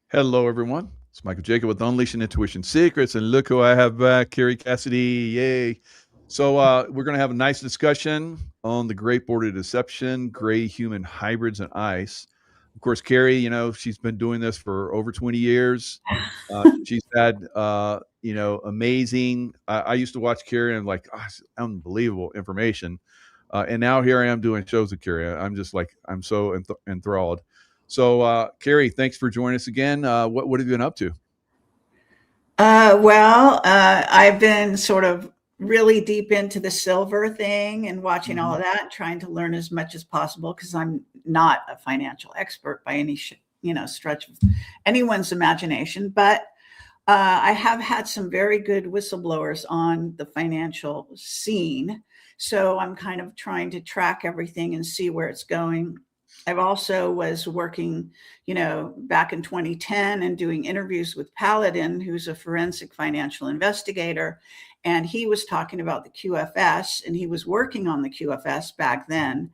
Hello, everyone. It's Michael Jacob with Unleashing Intuition Secrets, and look who I have back, Kerry Cassidy. Yay! So we're going to have a nice discussion on the Great Border Deception, gray human hybrids, and ice. Of course, Kerry, she's been doing this for over 20 years. She's had, amazing. I used to watch Kerry and like, it's unbelievable information. And now here I am doing shows with Kerry. I'm just like, I'm so enthralled. So, Kerry, thanks for joining us again. What have you been up to? I've been sort of really deep into the silver thing and watching all Hmm. of that, trying to learn as much as possible because I'm not a financial expert by any stretch of anyone's imagination. But I have had some very good whistleblowers on the financial scene, so I'm kind of trying to track everything and see where it's going. I've also was working, back in 2010 and doing interviews with Paladin, who's a forensic financial investigator. And he was talking about the QFS and he was working on the QFS back then.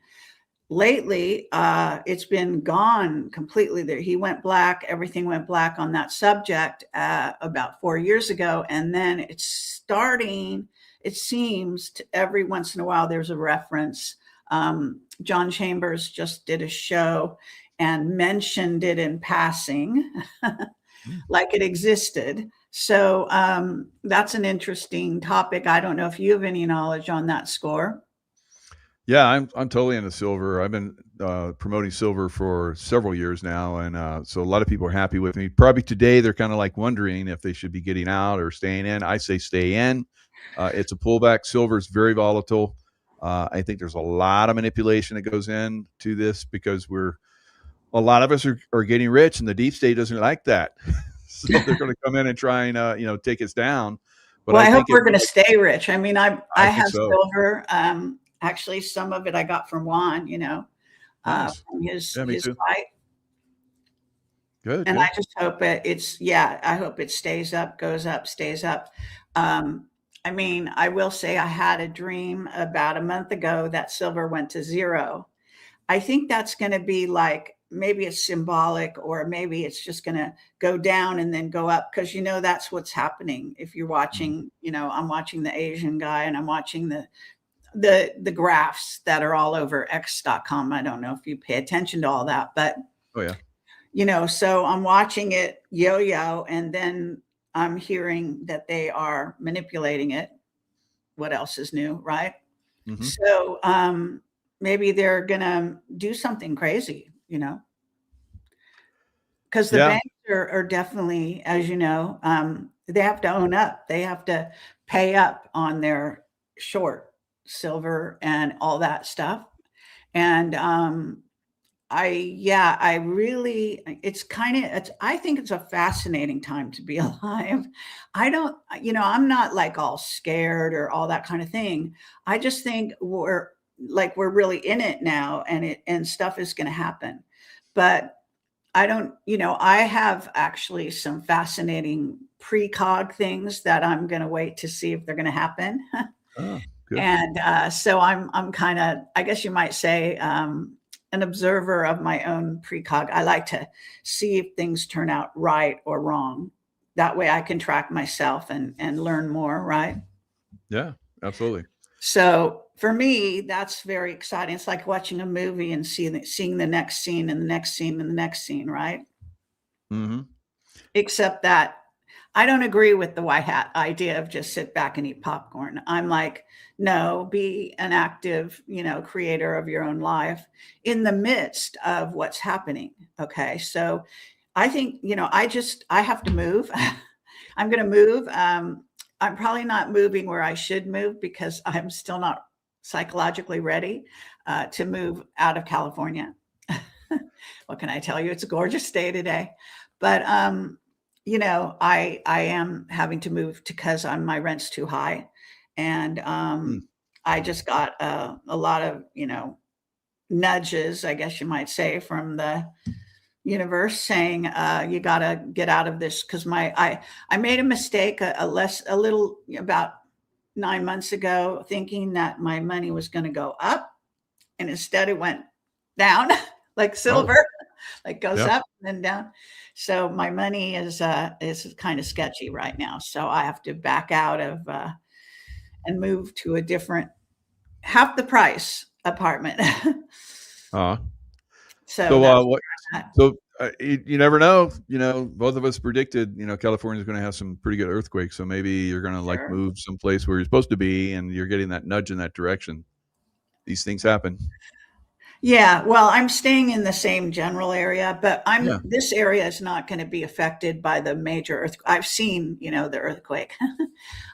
Lately, it's been gone completely there. He went black, everything went black on that subject about 4 years ago. And then it's starting, it seems to every once in a while, there's a reference. John Chambers just did a show and mentioned it in passing, like it existed. So that's an interesting topic. I don't know if you have any knowledge on that score. Yeah, I'm totally into silver. I've been promoting silver for several years now, and so a lot of people are happy with me. Probably today they're kind of like wondering if they should be getting out or staying in. I say stay in. It's a pullback. Silver is very volatile. I think there's a lot of manipulation that goes into this because a lot of us are getting rich, and the deep state doesn't like that. So they're going to come in and try and take us down. But Well, I I hope think we're going to stay rich. I mean, I I think have so. silver. Actually, some of it I got from Juan, Nice. from his Yeah, me his too. fight. Good, And I good. just hope yeah, I hope it stays up, goes up, stays up. Um, I mean, I will say I had a dream about a month ago that silver went to zero. I think that's going to be like maybe it's symbolic or maybe it's just going to go down and then go up because that's what's happening. If you're Mhm. watching, I'm watching the Asian guy and I'm watching the graphs that are all over x.com. I don't know if you pay attention to all that, but Oh yeah. so I'm watching it yo-yo and then I'm hearing that they are manipulating it. What else is new, right? Hmm. So maybe they're gonna do something crazy, because the Yeah. banks are definitely, as you know, they have to own up. They have to pay up on their short silver and all that stuff. And I really, I think it's a fascinating time to be alive. I don't, I'm not like all scared or all that kind of thing. I just think we're really in it now and stuff is going to happen. But I don't, I have actually some fascinating precog things that I'm going to wait to see if they're going to happen. Oh, good. And so I'm kind of, I guess you might say, an observer of my own precog. I like to see if things turn out right or wrong. That way I can track myself and learn more, right? Yeah, absolutely. So for me, that's very exciting. It's like watching a movie and seeing the next scene and the next scene and the next scene, right? Hmm. Except that I don't agree with the white hat idea of just sit back and eat popcorn. I'm like, no, be an active, creator of your own life in the midst of what's happening. Okay. So I think, I have to move. I'm going to move. I'm probably not moving where I should move because I'm still not psychologically ready to move out of California. What can I tell you? It's a gorgeous day today. But I am having to move because my rent's too high, and Mm. I just got a lot of nudges, I guess you might say, from the universe saying you got to get out of this because I made a mistake a little about 9 months ago, thinking that my money was going to go up, and instead it went down like Oh, silver. like goes Yeah. up and then down. So my money is kind of sketchy right now. So I have to back out of and move to a different half the price apartment. Uh, So so, that's what? that. So you never know. Both of us predicted. California is going to have some pretty good earthquakes. So maybe you're going to like Sure. move someplace where you're supposed to be, and you're getting that nudge in that direction. These things happen. Yeah, well, I'm staying in the same general area, but Yeah. this area is not going to be affected by the major earth. I've seen, the earthquake.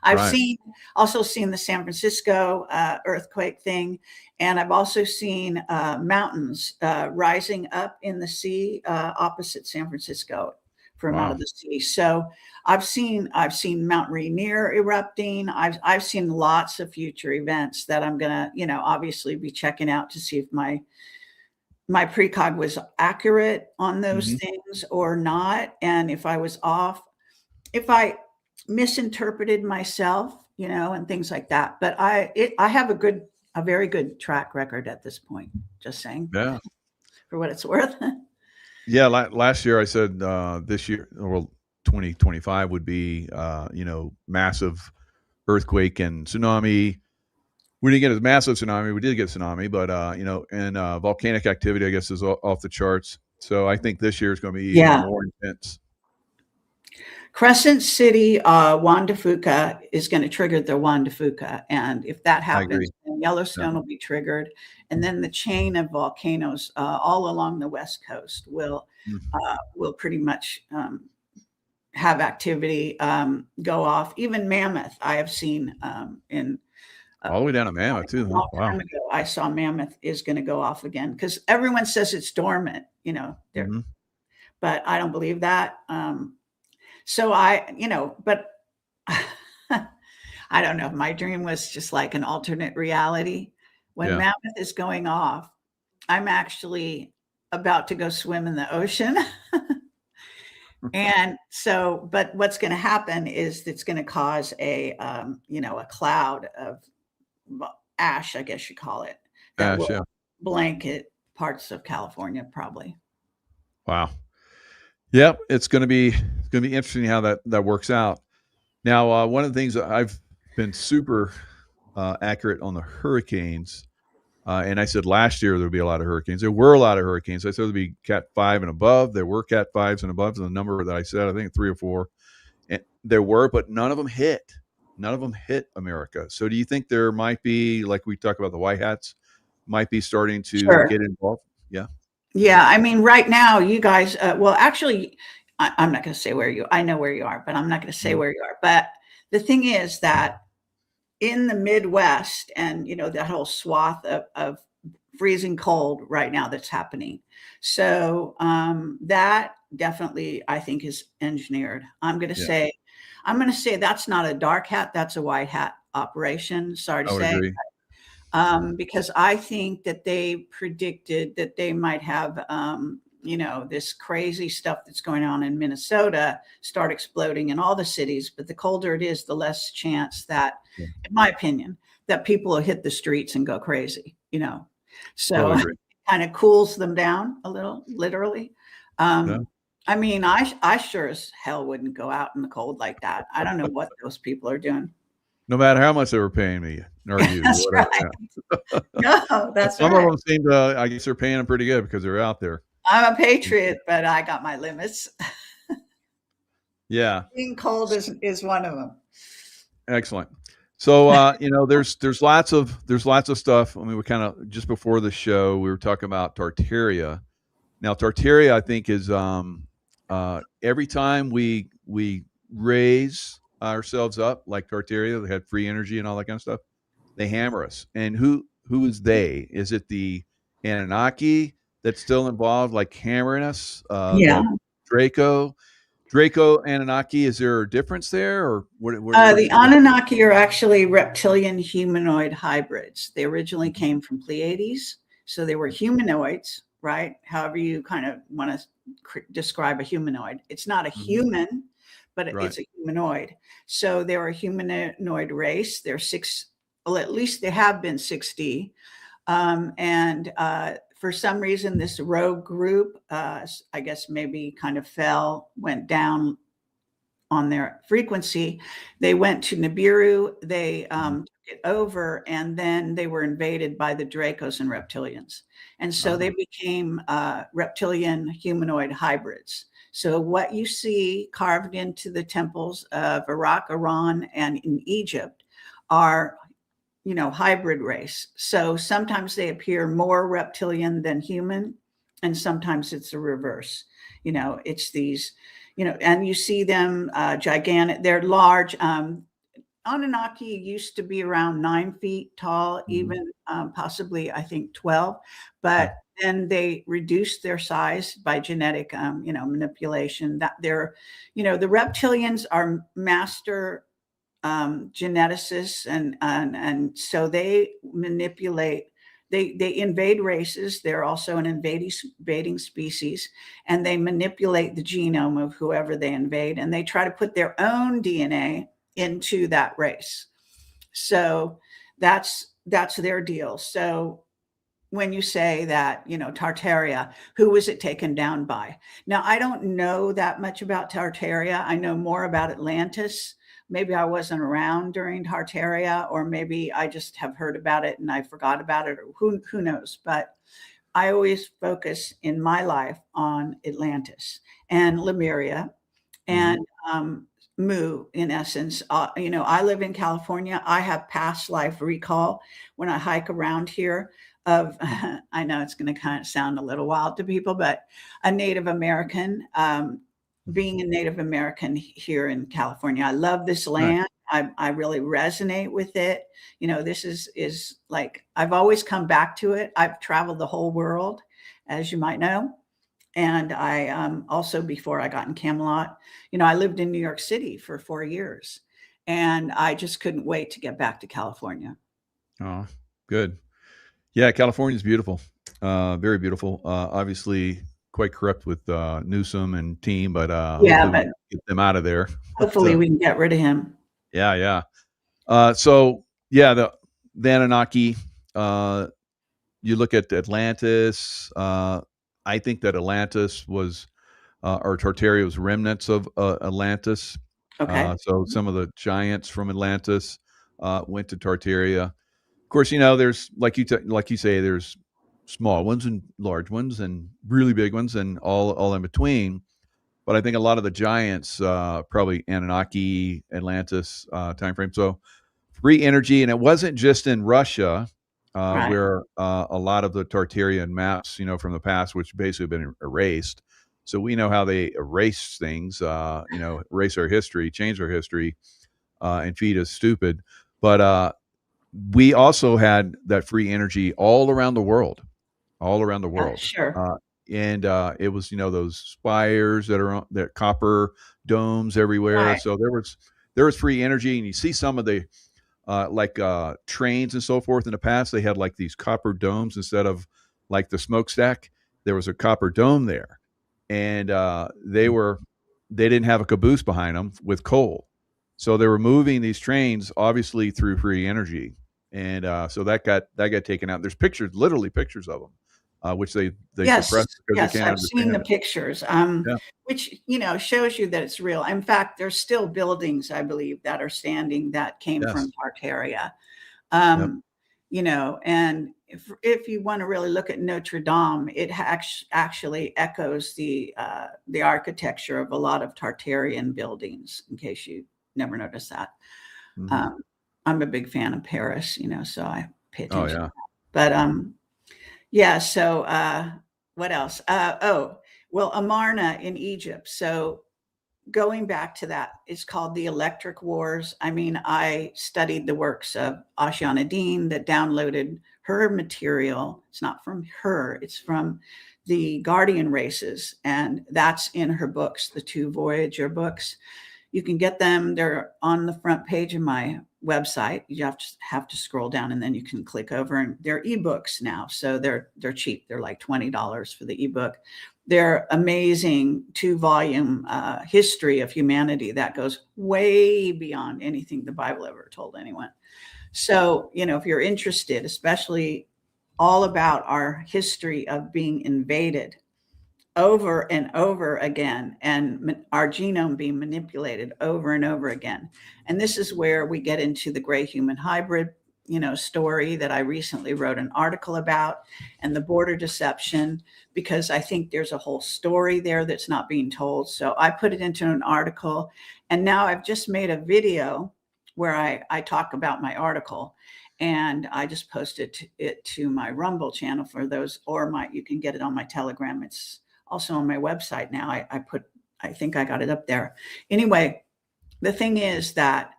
I've Right. also seen the San Francisco earthquake thing, and I've also seen mountains rising up in the sea opposite San Francisco from out Wow. of the sea. So I've seen Mount Rainier erupting. I've seen lots of future events that I'm gonna, obviously be checking out to see if my precog was accurate on those Hmm. things or not, and if I was off, if I misinterpreted myself, and things like that. But I have a very good track record at this point. Just saying, Yeah. for what it's worth. Yeah. Last year I said this year, well, 2025 would be massive earthquake and tsunami. We didn't get a massive tsunami. We did get a tsunami, but and volcanic activity, I guess, is off the charts. So I think this year is going to be even Yeah. more intense. Crescent City, Juan de Fuca is going to trigger the Juan de Fuca. And if that I agree. happens, then Yeah. Yellowstone will be triggered. And then the chain of volcanoes all along the West Coast Mhm. will pretty much have activity go off. Even Mammoth, I have seen in All the way down to Mammoth a too, huh? long Wow. time ago, I saw Mammoth is going to go off again because everyone says it's dormant, Hmm. but I don't believe that. So but I don't know. My dream was just like an alternate reality. When Yeah. Mammoth is going off, I'm actually about to go swim in the ocean. And so, but what's going to happen is it's going to cause a cloud of ash, I guess you call it, that Ash. will Yeah. blanket parts of California, probably. Wow. Yeah. It's going to be interesting how that works out. Now, one of the things that I've been super accurate on the hurricanes. And I said last year there would be a lot of hurricanes. There were a lot of hurricanes. I said there'd be Cat 5 and above. There were Cat 5s and above. The number that I said, I think 3 or 4. And there were, but none of them hit. None of them hit America. So do you think there might be, like we talk about the white hats, might be starting to Sure. get involved? Yeah. Yeah. I mean, right now, you guys, well, actually, I'm not going to say I know where you are, but I'm not going to say Mhm. where you are. But the thing is that in the Midwest and, that whole swath of freezing cold right now that's happening. So that definitely, I think, is engineered. Yeah. I'm going to say that's not a dark hat. That's a white hat operation. Sorry to I would say. agree. Because I think that they predicted that they might have, this crazy stuff that's going on in Minnesota start exploding in all the cities. But the colder it is, the less chance that, Yeah. in my opinion, that people will hit the streets and go crazy, So Totally it agree. kind of cools them down a little, literally. Yeah. I mean, I sure as hell wouldn't go out in the cold like that. I don't know what those people are doing. No matter how much they were paying me or you or That's whatever. right. Yeah. No, And that's some of right. them seem to, I guess they're paying them pretty good because they're out there. I'm a patriot, but I got my limits. Yeah. Being cold is one of them. Excellent. So there's lots of stuff. I mean, we kind of just before the show we were talking about Tartaria. Now Tartaria, I think, is every time we raise ourselves up like Tartaria, they had free energy and all that kind of stuff. They hammer us. And who is they? Is it the Anunnaki that's still involved, like hammering us? Yeah. The Draco, Anunnaki. Is there a difference there, or what do The you think? Anunnaki are actually reptilian humanoid hybrids. They originally came from Pleiades. So they were humanoids, right? However you kind of want to describe a humanoid. It's not a Mhm. human, but Right. it's a humanoid. So they're a humanoid race. They're well, at least they have been 6D. And for some reason, this rogue group, I guess maybe kind of went down on their frequency. They went to Nibiru, they took it over, and then they were invaded by the Dracos and reptilians. And so they became reptilian humanoid hybrids. So what you see carved into the temples of Iraq, Iran, and in Egypt are, hybrid race. So sometimes they appear more reptilian than human, and sometimes it's the reverse. It's these, and you see them gigantic. They're large. Anunnaki used to be around 9 feet tall, even possibly, I think, 12. But then they reduced their size by genetic, manipulation. That they're, the reptilians are master geneticists, and so they manipulate. They invade races. They're also an invading species, and they manipulate the genome of whoever they invade, and they try to put their own DNA into that race. So that's their deal. So when you say that, Tartaria, who was it taken down by? Now, I don't know that much about Tartaria. I know more about Atlantis. Maybe I wasn't around during Tartaria, or maybe I just have heard about it and I forgot about it, or who knows. But I always focus in my life on Atlantis and Lemuria and Mu, in essence. I live in California. I have past life recall when I hike around here of, I know it's going to kind of sound a little wild to people, but a Native American, being a Native American here in California. I love this land. I really resonate with it. This is like, I've always come back to it. I've traveled the whole world, as you might know. And I also, before I got in Camelot, I lived in New York City for 4 years, and I just couldn't wait to get back to California. Oh, good. Yeah, California is beautiful. Very beautiful. Obviously quite corrupt with Newsom and team, but hopefully we can get them out of there. Hopefully we can get rid of him. Yeah. So yeah, the Anunnaki, you look at Atlantis, I think that Atlantis was, or Tartaria was remnants of Atlantis. Okay. So some of the giants from Atlantis went to Tartaria. Of course, there's like you say, there's small ones and large ones and really big ones and all in between. But I think a lot of the giants, probably Anunnaki, Atlantis timeframe. So free energy, and it wasn't just in Russia, where a lot of the Tartarian maps, from the past, which basically have been erased. So we know how they erase things, erase our history, change our history, and feed us stupid. But we also had that free energy all around the world. Sure. And it was, those spires that copper domes everywhere. Right. So there was free energy, and you see some of the trains and so forth. In the past, they had like these copper domes instead of like the smokestack. There was a copper dome there, and they didn't have a caboose behind them with coal, so they were moving these trains obviously through free energy, and so that got taken out. There's pictures, literally pictures of them, which they suppressed because they can't I've seen the it. pictures, which shows you that it's real. In fact, there's still buildings, I believe, that are standing that came from Tartaria. And if you want to really look at Notre Dame, it actually echoes the architecture of a lot of Tartarian buildings. In case you never noticed that, I'm a big fan of Paris, so I pay attention to that. But so what else? Amarna in Egypt. So going back to that, it's called the Electric Wars. I mean, I studied the works of Ashana Dean that downloaded her material. It's not from her, it's from the Guardian races. And that's in her books, the 2 Voyager books. You can get them. They're on the front page of my website. You have to scroll down, and then you can click over, and they're ebooks now. So they're cheap. They're like $20 for the ebook. They're amazing 2-volume history of humanity that goes way beyond anything the Bible ever told anyone. So, if you're interested, especially all about our history of being invaded over and over again, and our genome being manipulated over and over again. And this is where we get into the gray human hybrid, story that I recently wrote an article about, and the border deception, because I think there's a whole story there that's not being told. So I put it into an article, and now I've just made a video where I talk about my article, and I just posted it to my Rumble channel for those, or you can get it on my Telegram. It's also on my website now. I think I got it up there. Anyway, the thing is that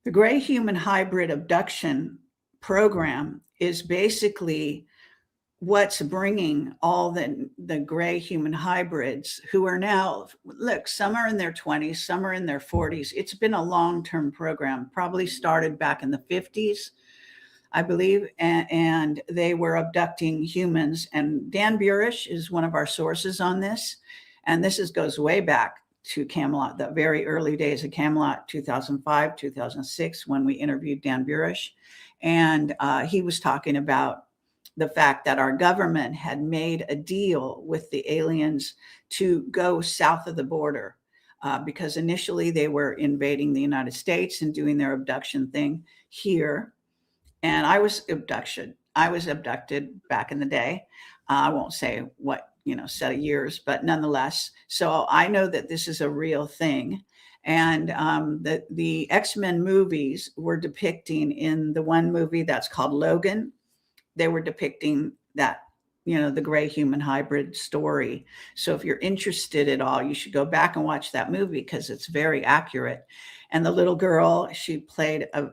the gray human hybrid abduction program is basically what's bringing all the gray human hybrids who are now, look, some are in their 20s, some are in their 40s. It's been a long-term program, probably started back in the 50s, I believe, and they were abducting humans. And Dan Burish is one of our sources on this. And this goes way back to Camelot, the very early days of Camelot, 2005, 2006, when we interviewed Dan Burish. And he was talking about the fact that our government had made a deal with the aliens to go south of the border, because initially they were invading the United States and doing their abduction thing here. And I was abducted back in the day. I won't say what, set of years, but nonetheless. So I know that this is a real thing. And the X-Men movies were depicting, in the one movie that's called Logan, they were depicting that, the gray human hybrid story. So if you're interested at all, you should go back and watch that movie, because it's very accurate. And the little girl, she played a,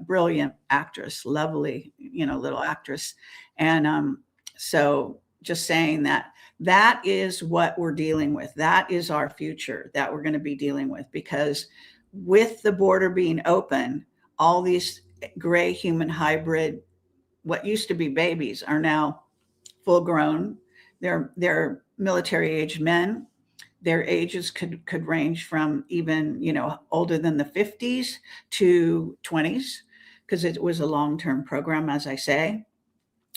brilliant actress, lovely, little actress. And so just saying that is what we're dealing with. That is our future that we're going to be dealing with, because with the border being open, all these gray human hybrid, what used to be babies, are now full grown. They're military age men. Their ages could range from even, older than the 50s to 20s, because it was a long-term program, as I say.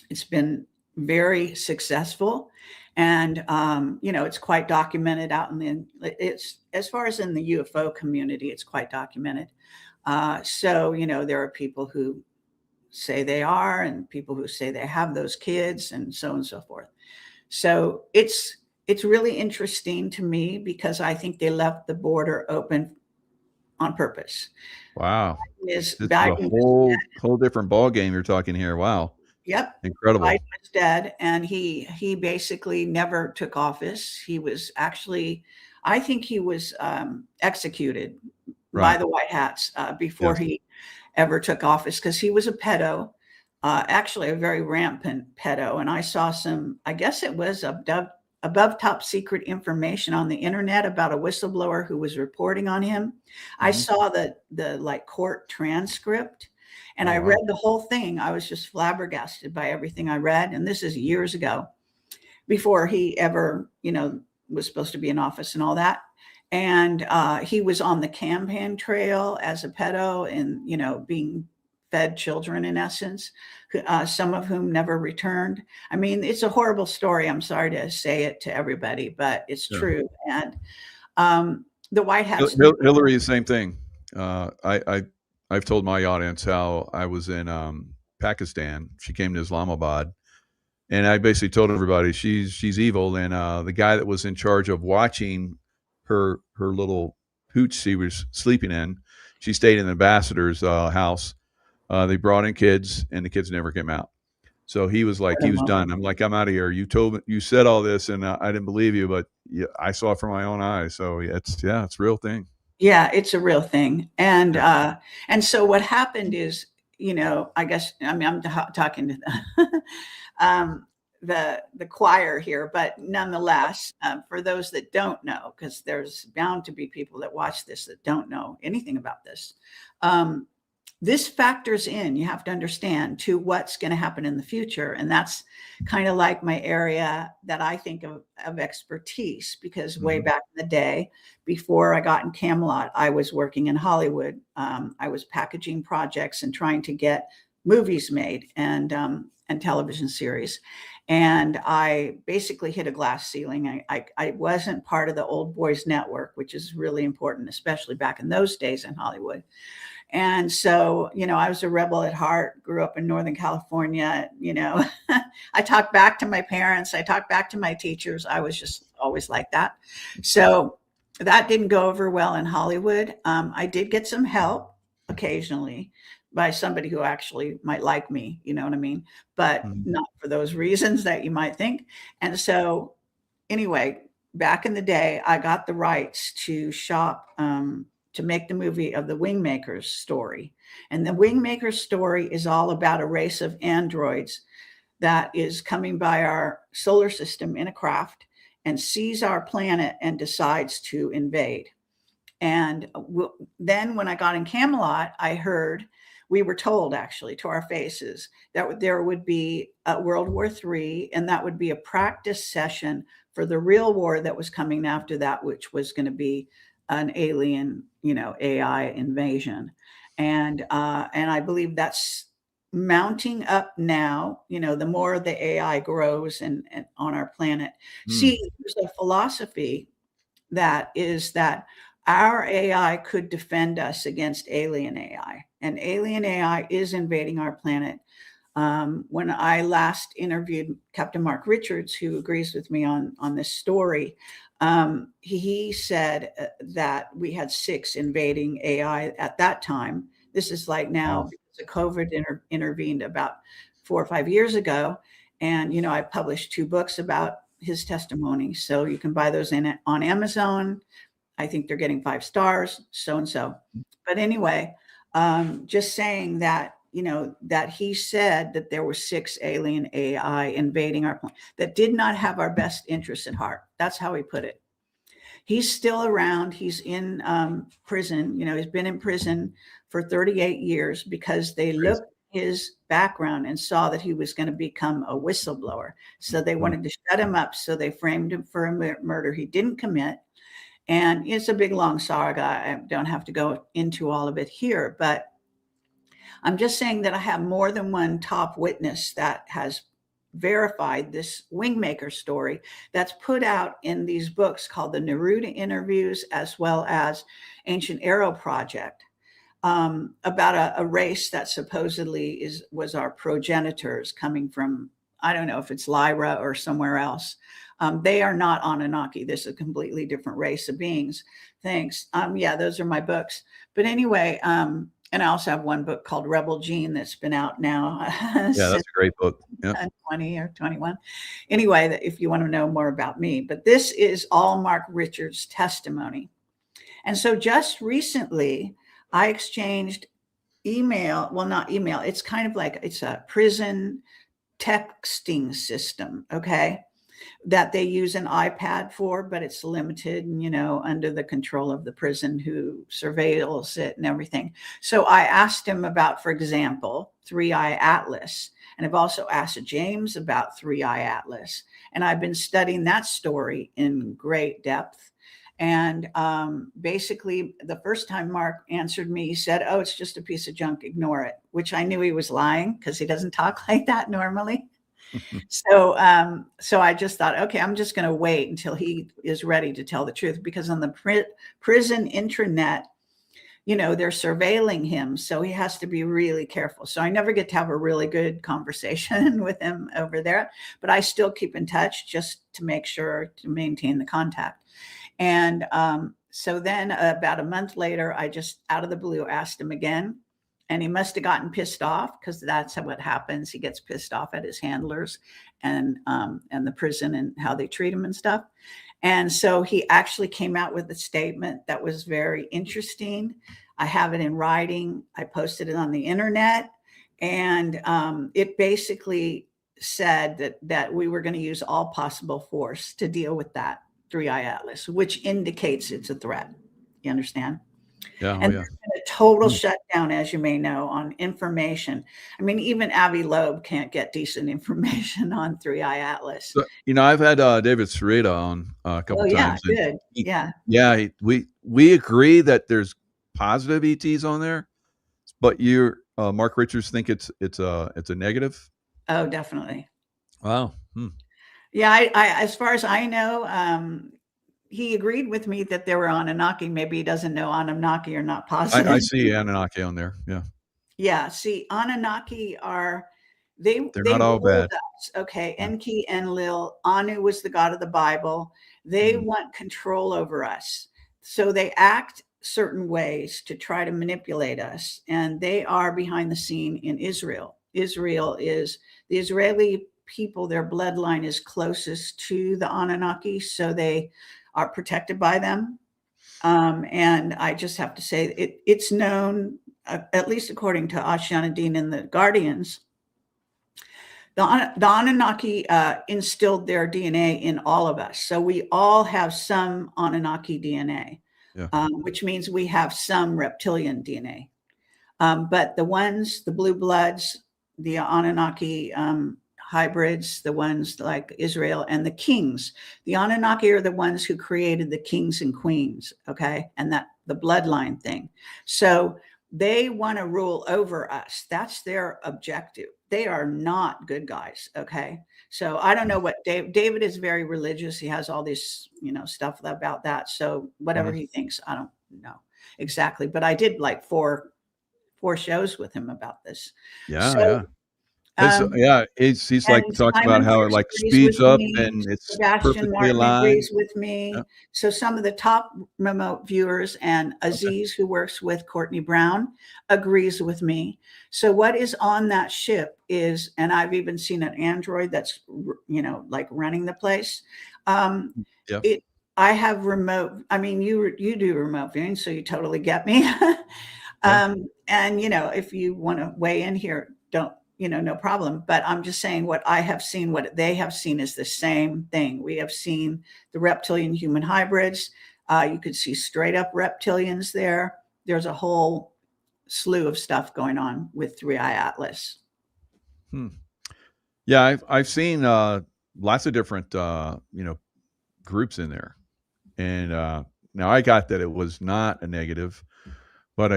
It's been very successful. And, it's quite documented out it's, as far as in the UFO community, it's quite documented. So, there are people who say they are, and people who say they have those kids, and so on and so forth. So it's really interesting to me, because I think they left the border open on purpose. Wow. It's a whole different ball game you're talking here. Wow. Yep. Incredible. Biden was dead, and he basically never took office. He was actually, I think he was executed by the White Hats before he ever took office, because he was a pedo, actually a very rampant pedo. And I saw some, I guess it was above top secret information on the internet about a whistleblower who was reporting on him. Mm-hmm. I saw the court transcript, and I read the whole thing. I was just flabbergasted by everything I read. And this is years ago, before he ever, was supposed to be in office and all that. And he was on the campaign trail as a pedo, and, being fed children, in essence, some of whom never returned. I mean, it's a horrible story. I'm sorry to say it to everybody, but it's true. And the White House. Hillary, the same thing. I've told my audience how I was in Pakistan. She came to Islamabad, and I basically told everybody she's evil. And the guy that was in charge of watching her little hooch she was sleeping in, she stayed in the ambassador's house. They brought in kids, and the kids never came out. So he was like, he was done. I'm like, I'm out of here. You said all this, and I didn't believe you, but I saw it from my own eyes. So it's a real thing. Yeah, it's a real thing. And so what happened is, I guess, I'm talking to the choir here, but nonetheless, for those that don't know, because there's bound to be people that watch this that don't know anything about this, this factors in, you have to understand, to what's going to happen in the future. And that's kind of like my area that I think of expertise, because way back in the day, before I got in Camelot, I was working in Hollywood. I was packaging projects and trying to get movies made. And and television series. And I basically hit a glass ceiling. I wasn't part of the old boys network, which is really important, especially back in those days in Hollywood. And so, I was a rebel at heart, grew up in Northern California. I talked back to my parents, I talked back to my teachers. I was just always like that. So that didn't go over well in Hollywood. I did get some help occasionally by somebody who actually might like me, you know what I mean? But not for those reasons that you might think. And so, anyway, back in the day, I got the rights to shop, to make the movie of the Wingmakers story. And the Wingmakers story is all about a race of androids that is coming by our solar system in a craft and sees our planet and decides to invade. And then when I got in Camelot, I heard, we were told actually to our faces, that there would be a World War III, and that would be a practice session for the real war that was coming after that, which was going to be an alien, AI invasion. And I believe that's mounting up now. The more the AI grows and on our planet. See, there's a philosophy that is that our AI could defend us against alien AI, and alien AI is invading our planet. When I last interviewed Captain Mark Richards, who agrees with me on this story, he said that we had 6 invading AI at that time. This is like now, because COVID intervened about 4 or 5 years ago. And, I published 2 books about his testimony. So you can buy those on Amazon. I think they're getting 5 stars, so and so. But anyway, just saying that, that he said that there were 6 alien AI invading our planet that did not have our best interests at heart. That's how he put it. He's still around. He's in prison. He's been in prison for 38 years because they looked at his background and saw that he was going to become a whistleblower. So they wanted to shut him up. So they framed him for a murder he didn't commit. And it's a big, long saga. I don't have to go into all of it here, but I'm just saying that I have more than one top witness that has verified this Wingmaker story that's put out in these books called the Neruda Interviews, as well as Ancient Arrow Project, about a race that supposedly was our progenitors coming from, I don't know if it's Lyra or somewhere else. They are not Anunnaki. This is a completely different race of beings. Thanks. Yeah, those are my books. But anyway, and I also have one book called Rebel Gene that's been out now. Yeah, that's a great book. Yeah. 20 or 21. Anyway, if you want to know more about me, but this is all Mark Richards' testimony. And so just recently, I exchanged email. Well, not email. It's kind of like it's a prison texting system. Okay. That they use an iPad for, but it's limited, under the control of the prison who surveils it and everything. So I asked him about, for example, 3IAtlas. And I've also asked James about 3IAtlas. And I've been studying that story in great depth. And basically, the first time Mark answered me, he said, "Oh, it's just a piece of junk, ignore it," which I knew he was lying because he doesn't talk like that normally. So I just thought, okay, I'm just going to wait until he is ready to tell the truth, because on the prison intranet, they're surveilling him. So he has to be really careful. So I never get to have a really good conversation with him over there, but I still keep in touch just to make sure to maintain the contact. And so then about a month later, I just out of the blue asked him again. And he must have gotten pissed off, because that's what happens. He gets pissed off at his handlers and the prison and how they treat him and stuff. And so he actually came out with a statement that was very interesting. I have it in writing. I posted it on the internet. And it basically said that we were going to use all possible force to deal with that 3IAtlas, which indicates it's a threat. You understand? Yeah. And there's been a total shutdown, as you may know, on information. I mean, even Avi Loeb can't get decent information on 3IAtlas. So, I've had David Sereda on a couple times. Good. Yeah. Yeah. We agree that there's positive ETs on there, but Mark Richards think it's a negative. Oh, definitely. Wow. Yeah, as far as I know, he agreed with me that there were Anunnaki. Maybe he doesn't know Anunnaki or not I positive. see Anunnaki on there. Yeah. Yeah, see, Anunnaki are They're they not all ruled bad. us. Okay, Yeah. Enki, Enlil, Anu was the god of the Bible. They Mm, want control over us. So they act certain ways to try to manipulate us. And they are behind the scene in Israel. Israel is the Israeli people, their bloodline is closest to the Anunnaki, so they are protected by them. And I just have to say, it's known, at least according to Ashyanadin and the Guardians, the Anunnaki instilled their DNA in all of us. So we all have some Anunnaki DNA, yeah. which means we have some reptilian DNA. But the blue bloods, the Anunnaki hybrids, the ones like Israel and the kings, the Anunnaki are the ones who created the kings and queens, okay? And that the bloodline thing. So they want to rule over us. That's their objective. They are not good guys, okay? So I don't know what David is very religious. He has all this, stuff about that. So whatever Mhm. he thinks, I don't know exactly. But I did like four shows with him about this. Yeah, So, yeah. His um, yeah, he's and like talks about Simon how it Pierce like agrees with speeds up me. and it's Sebastian perfectly Martin aligned. agrees with Yeah. me. So some of the top remote viewers and Okay. Aziz, who works with Courtney Brown, agrees with me. So what is on that ship is, and I've even seen an android that's, like running the place. Um, Yeah. it, I have remote. I mean, you do remote viewing, so you totally get me. Yeah. And if you want to weigh in here, don't, no problem. But I'm just saying what I have seen, what they have seen is the same thing. We have seen the reptilian human hybrids. You could see straight up reptilians there. There's a whole slew of stuff going on with 3IAtlas. Hmm. Yeah, I've seen lots of different groups in there. And now I got that it was not a negative, but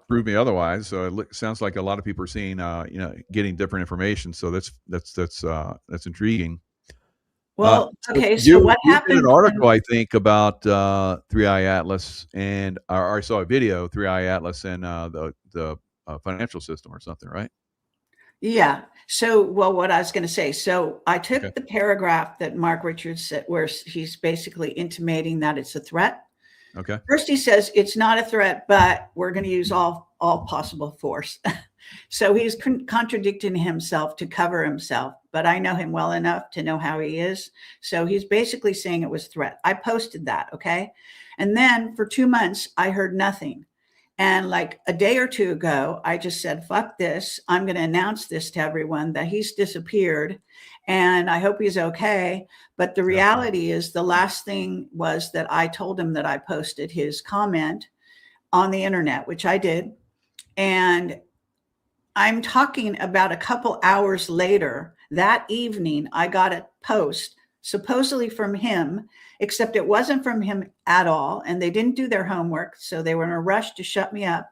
prove me otherwise. So sounds like a lot of people are seeing getting different information. So that's intriguing. Well, So okay. So you what you did an happens when article, I think, about 3i Atlas and or I saw a video 3i Atlas and the financial system or something, right? Yeah. So, well, what I was going to say. So, I Okay. took the paragraph that Mark Richards said, where he's basically intimating that it's a threat. Okay. First, he says it's not a threat, but we're going to use all possible force. So he's contradicting himself to cover himself. But I know him well enough to know how he is. So he's basically saying it was threat. I posted that, okay, and then for 2 months I heard nothing. And like a day or two ago, I just said, fuck this. I'm going to announce this to everyone that he's disappeared and I hope he's okay. But the Yeah. reality is, the last thing was that I told him that I posted his comment on the internet, which I did. And I'm talking about a couple hours later, that evening, I got a post supposedly from him, except it wasn't from him at all. And they didn't do their homework. So they were in a rush to shut me up.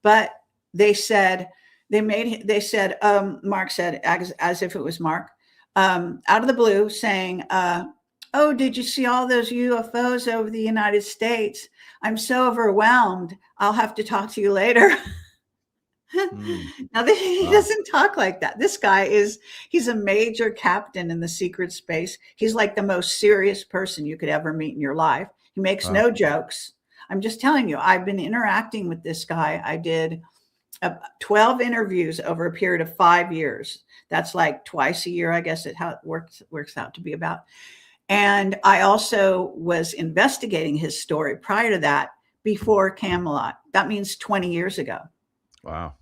But they said, Mark said, as if it was Mark, out of the blue, saying, oh, did you see all those UFOs over the United States? I'm so overwhelmed. I'll have to talk to you later. Mm, Now, he wow. doesn't talk like that. This guy he's a major captain in the secret space. He's like the most serious person you could ever meet in your life. He makes Wow. no jokes. I'm just telling you, I've been interacting with this guy. I did 12 interviews over a period of 5 years. That's like twice a year, I guess how it works out to be about. And I also was investigating his story prior to that, before Camelot. That means 20 years ago. Wow.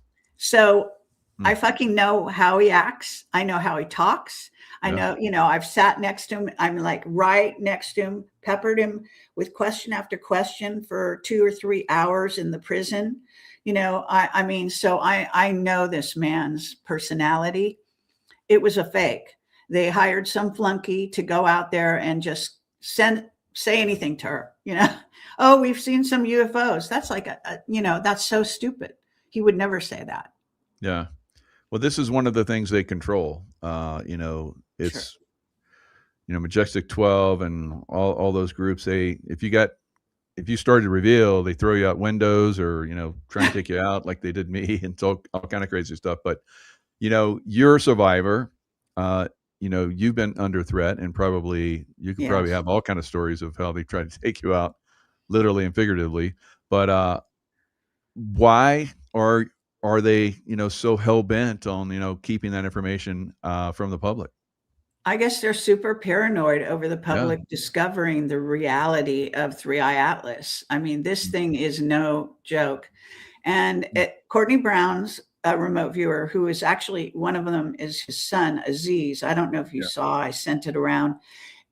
So Hmm. I fucking know how he acts. I know how he talks. I Yeah. know, I've sat next to him. I'm like right next to him, peppered him with question after question for 2 or 3 hours in the prison. I mean, so I know this man's personality. It was a fake. They hired some flunky to go out there and just say anything to her. Oh, we've seen some UFOs. That's like that's so stupid. He would never say that. Yeah. Well, this is one of the things they control. Sure. It's Majestic 12 and all those groups. If you started to reveal, they throw you out windows or try and take you out like they did me, and it's all kind of crazy stuff. But you're a survivor. Uh, you've been under threat, and you could probably Yes. have all kind of stories of how they tried to take you out, literally and figuratively. But why are they so hell bent on keeping that information from the public? I guess they're super paranoid over the Yeah. public discovering the reality of 3IAtlas. I mean, this thing is no joke. And Courtney Brown's a remote viewer, who is actually one of them, is his son, Aziz. I don't know if you Yeah. saw, I sent it around.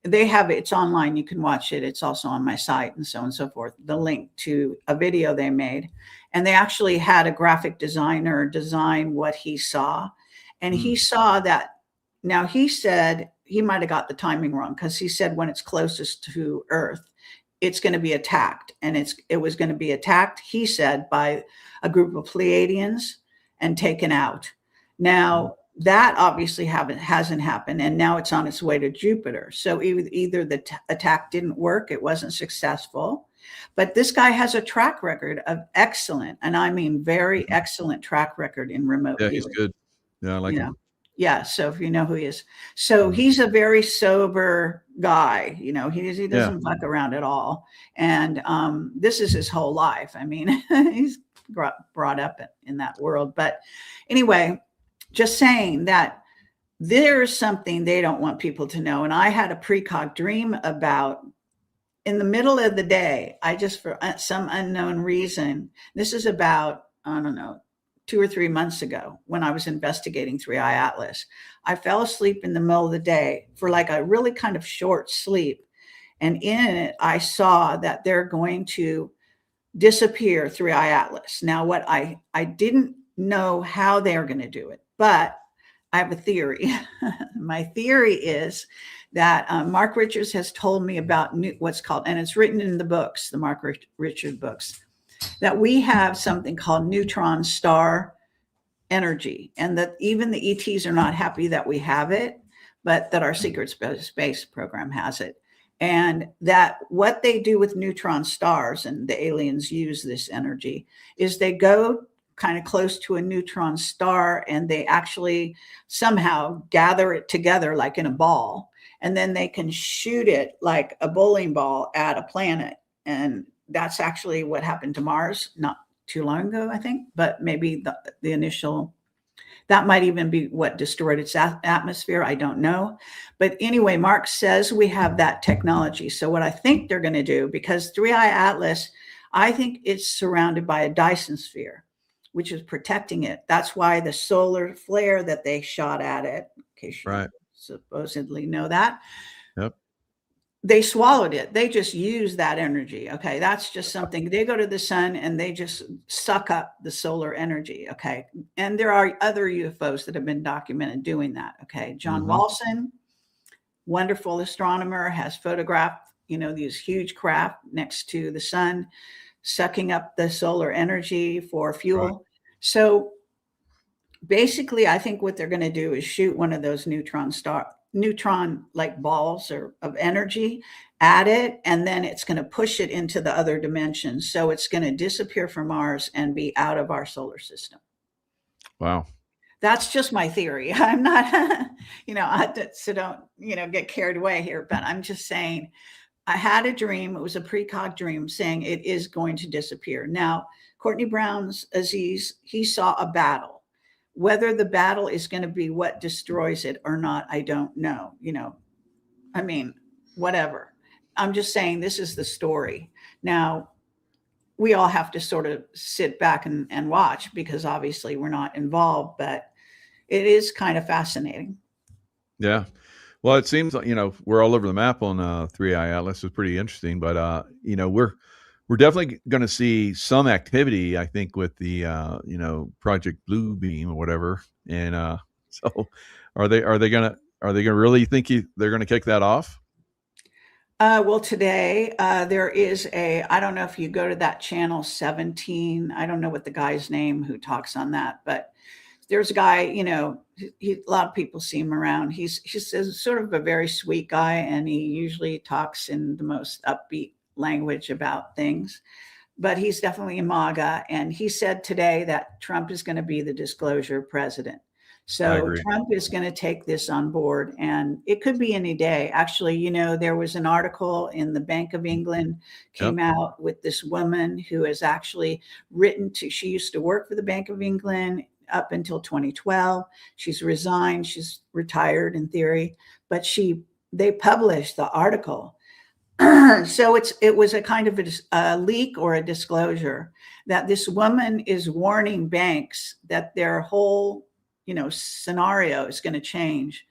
They have it's online. You can watch it. It's also on my site and so on and so forth. The link to a video they made. And they actually had a graphic designer design what he saw. And he Mm. saw that. Now, he said he might have got the timing wrong, because he said when it's closest to Earth, it's going to be attacked. And it was going to be attacked, he said, by a group of Pleiadians and taken out. Mm. Now, that obviously hasn't happened, and now it's on its way to Jupiter. So either the attack didn't work, it wasn't successful, but this guy has a track record of excellent, and I mean very Mhm. excellent track record in remote Yeah, he's viewing. good. Yeah, I like You him. know, yeah. So if you know who he is, so Mhm. he's a very sober guy. He Yeah. doesn't fuck around at all, and this is his whole life. I mean, he's brought up in that world. But anyway, just saying that there's something they don't want people to know. And I had a precog dream about, in the middle of the day, I just, for some unknown reason, this is about, I don't know, 2 or 3 months ago, when I was investigating 3IAtlas, I fell asleep in the middle of the day for like a really kind of short sleep. And in it, I saw that they're going to disappear 3IAtlas. Now, what I didn't know how they're going to do it, but I have a theory. My theory is that Mark Richards has told me about what's called, and it's written in the books, the Mark Richard books, that we have something called neutron star energy, and that even the ETs are not happy that we have it, but that our secret space program has it. And that what they do with neutron stars, and the aliens use this energy, is they go kind of close to a neutron star and they actually somehow gather it together like in a ball, and then they can shoot it like a bowling ball at a planet. And that's actually what happened to Mars not too long ago, I think, but maybe the initial, that might even be what destroyed its atmosphere. I don't know. But anyway, Mark says we have that technology. So what I think they're going to do, because 3IAtlas, I think it's surrounded by a Dyson sphere, which is protecting it. That's why the solar flare that they shot at it, in case you Right. supposedly know that, Yep. they swallowed it. They just use that energy. Okay. That's just something. They go to the sun and they just suck up the solar energy. Okay. And there are other UFOs that have been documented doing that. Okay. John Mhm. Walson, wonderful astronomer, has photographed, these huge craft next to the sun, sucking up the solar energy for Right. fuel. So basically, I think what they're going to do is shoot one of those neutron like balls or of energy at it, and then it's going to push it into the other dimension. So it's going to disappear from Mars and be out of our solar system. Wow. That's just my theory. I'm not, so don't, get carried away here, but I'm just saying I had a dream. It was a precog dream saying it is going to disappear. Now, Courtney Brown's Aziz, he saw a battle. Whether the battle is going to be what destroys it or not, I don't know. I mean, whatever. I'm just saying this is the story. Now, we all have to sort of sit back and watch, because obviously we're not involved, but it is kind of fascinating. Yeah. Well, it seems like we're all over the map on 3IAtlas. It's pretty interesting, but we're definitely going to see some activity, I think, with the Project Blue Beam or whatever. And so, are they gonna really think they're gonna kick that off? Well, today there is I don't know if you go to that channel 17. I don't know what the guy's name who talks on that, but there's a guy, a lot of people see him around. He's sort of a very sweet guy, and he usually talks in the most upbeat language about things. But he's definitely a MAGA, and he said today that Trump is going to be the disclosure president. I So agree. Trump is going to take this on board, and it could be any day. Actually, there was an article in the Bank of England Yep. came out with this woman who has actually she used to work for the Bank of England up until 2012. She's resigned. She's retired in theory, but they published the article. So it was a kind of a leak or a disclosure that this woman is warning banks that their whole scenario is going to change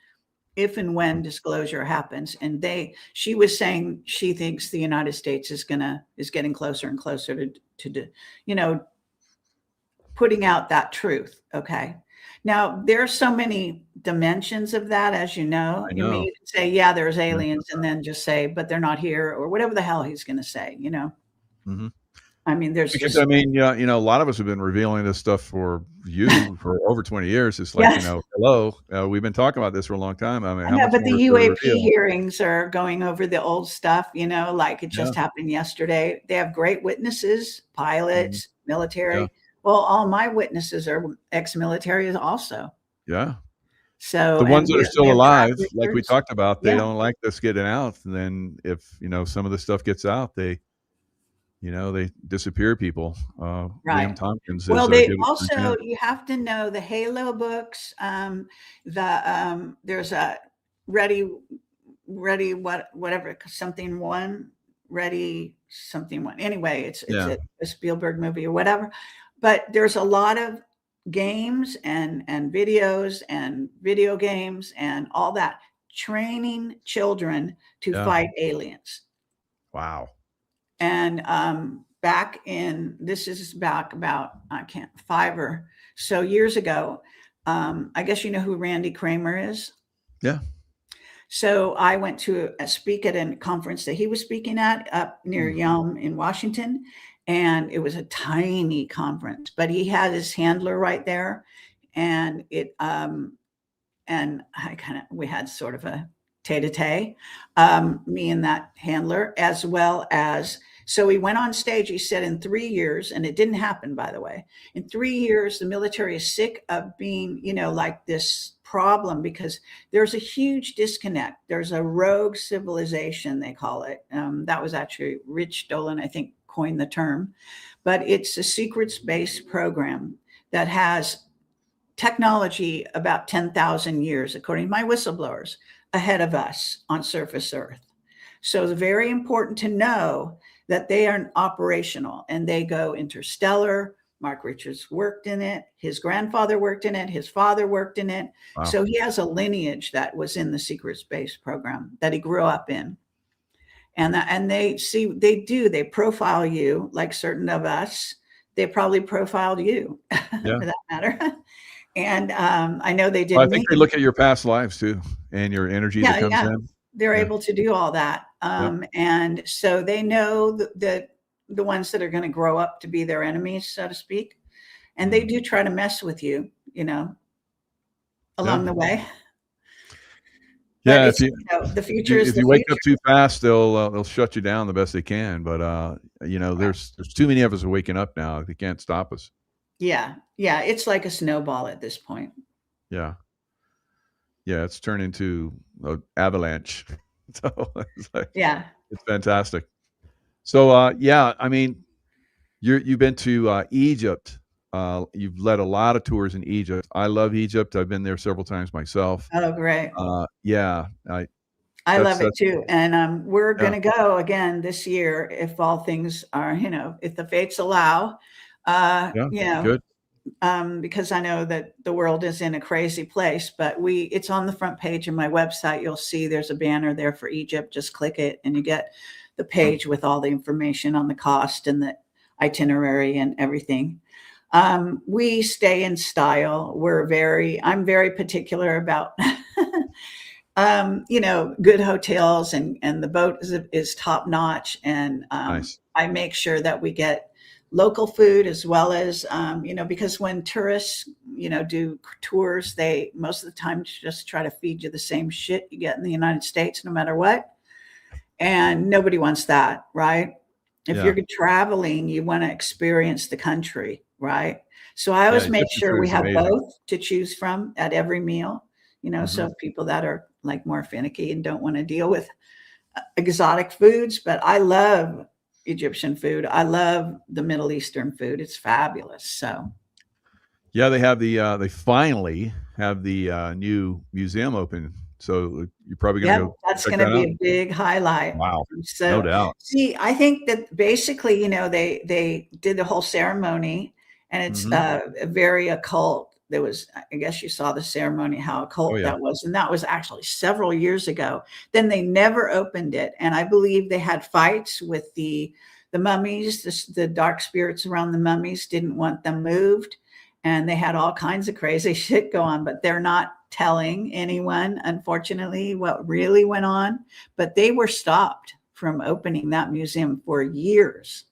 if and when disclosure happens. And she was saying she thinks the United States is getting closer and closer to putting out that truth. Okay. Now, there are so many dimensions of that, as you know. I You may know. even say, yeah, there's Yeah. aliens, and then just say, but they're not here, or whatever the hell he's going to say, Mm-hmm. I mean, there's Because just, a lot of us have been revealing this stuff for over 20 years. It's like, yes. hello, we've been talking about this for a long time. I mean, I how know, much but the more is there to UAP reveal? hearings are going over the old stuff, like it Yeah. just happened yesterday. They have great witnesses, Mhm. pilots, Yeah. military. Well, all my witnesses are ex-military also. Yeah. So, The and ones that are they still have track alive, like we records. talked about, they Yeah, don't like this getting out. And then if, some of the stuff gets out, they disappear people. right. Liam Tompkins is Well, a they good also, example. you have to know the Halo books. There's a ready, whatever, something one, ready, something one. Anyway, it's Yeah. a Spielberg movie or whatever. But there's a lot of games and videos and video games and all that training children to Yeah. fight aliens. Wow. And this is back about, I can't, 5 or so years ago. I guess you know who Randy Kramer is. Yeah. So I went to speak at a conference that he was speaking at up near Mm. Yelm in Washington. And it was a tiny conference, but he had his handler right there. And we had sort of a tete-a-tete, me and that handler, as well as, so he went on stage. He said in 3 years, and it didn't happen, by the way, in 3 years, the military is sick of being, like this problem, because there's a huge disconnect. There's a rogue civilization, they call it. That was actually Rich Dolan, I think, coined the term, but it's a secrets-based program that has technology about 10,000 years, according to my whistleblowers, ahead of us on surface Earth. So it's very important to know that they are operational and they go interstellar. Mark Richards worked in it. His grandfather worked in it. His father worked in it. Wow. So he has a lineage that was in the secret space program that he grew up in. And they profile you like certain of us. They probably profiled you Yeah. for that matter. And I know they Well, I did think me. they look at your past lives too, and your energy that comes in. They're Yeah. able to do all that. Yep. And so they know the ones that are going to grow up to be their enemies, so to speak. And they do try to mess with you, along the way. Yeah, But it's, the future is if the you wake up future. too fast, they'll shut you down the best they can. But there's too many of us are waking up now. They can't stop us. Yeah. Yeah. It's like a snowball at this point. Yeah. Yeah, it's turned into an avalanche. So it's like, Yeah. it's fantastic. So yeah, I mean, you've been to Egypt. You've led a lot of tours in Egypt. I love Egypt. I've been there several times myself. Oh, great. Yeah, I love it that's too. And we're yeah, going to go again this year if all things are, if the fates allow. yeah, good. Because I know that the world is in a crazy place, but it's on the front page of my website. You'll see there's a banner there for Egypt. Just click it and you get the page with all the information on the cost and the itinerary and everything. We stay in style. I'm very particular about, good hotels and the boat is top notch. And Nice. I make sure that we get local food as well as, because when tourists, do tours, they most of the time just try to feed you the same shit you get in the United States, no matter what. And nobody wants that, right? If Yeah. you're traveling, you want to experience the country, right? So I Yeah. always make Egyptian sure food we is have amazing. both to choose from at every meal, Hmm. so people that are like more finicky and don't want to deal with exotic foods. But I love Egyptian food. I love the Middle Eastern food. It's fabulous. So Yeah, they finally have the new museum open. So you're probably going to yep, go that's check going to that be out. a big highlight. Wow. No So, doubt. see, I think that basically, they did the whole ceremony, and it's Hmm. a very occult. There was, I guess, you saw the ceremony, how Oh occult yeah. that was, and that was actually several years ago. Then they never opened it, and I believe they had fights with the mummies. The dark spirits around the mummies didn't want them moved, and they had all kinds of crazy shit go on. But they're not telling anyone, unfortunately, what really went on. But they were stopped from opening that museum for years.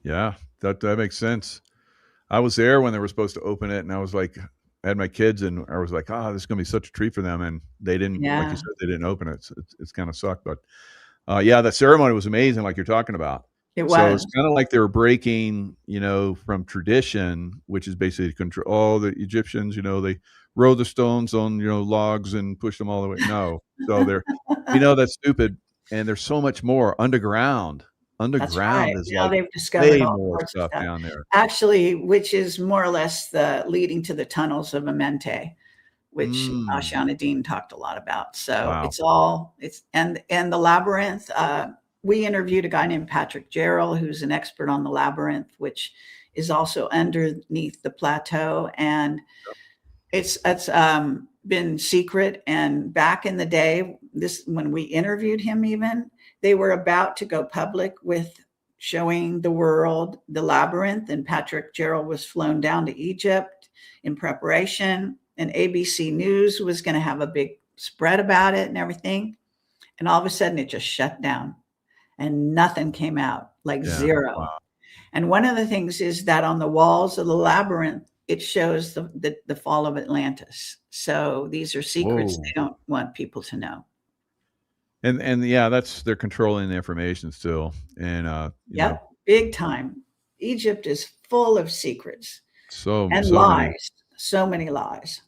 Yeah, that makes sense. I was there when they were supposed to open it, and I was like, I had my kids, and I was like, "Ah, this is gonna be such a treat for them." And they didn't, like you Yeah, said, they didn't open it. So it's kind of sucked, but yeah, the ceremony was amazing, like you're talking about. it So it's was. kind of like they were breaking, from tradition, which is basically control. All the Egyptians, they roll the stones on, logs and push them all the way. No, so they're, that's stupid. And there's so much more underground. That's right. Underground is Now like they've discovered way all more sorts of stuff stuff. down there. Actually, which is more or less the leading to the tunnels of Amente, which Mm, Ashana Dean talked a lot about. So wow. and the labyrinth. We interviewed a guy named Patrick Gerald, who's an expert on the labyrinth, which is also underneath the plateau, and it's been secret. And back in the day, this when we interviewed him, even they were about to go public with showing the world the labyrinth, and Patrick Gerald was flown down to Egypt in preparation, and ABC News was going to have a big spread about it and everything. And all of a sudden, it just shut down, and nothing came out, like Yeah. zero. Wow. And one of the things is that on the walls of the labyrinth, it shows the fall of Atlantis. So these are secrets Whoa. they don't want people to know. And yeah, they're controlling the information still. And Yep, big time. Egypt is full of secrets and so many lies. So many lies.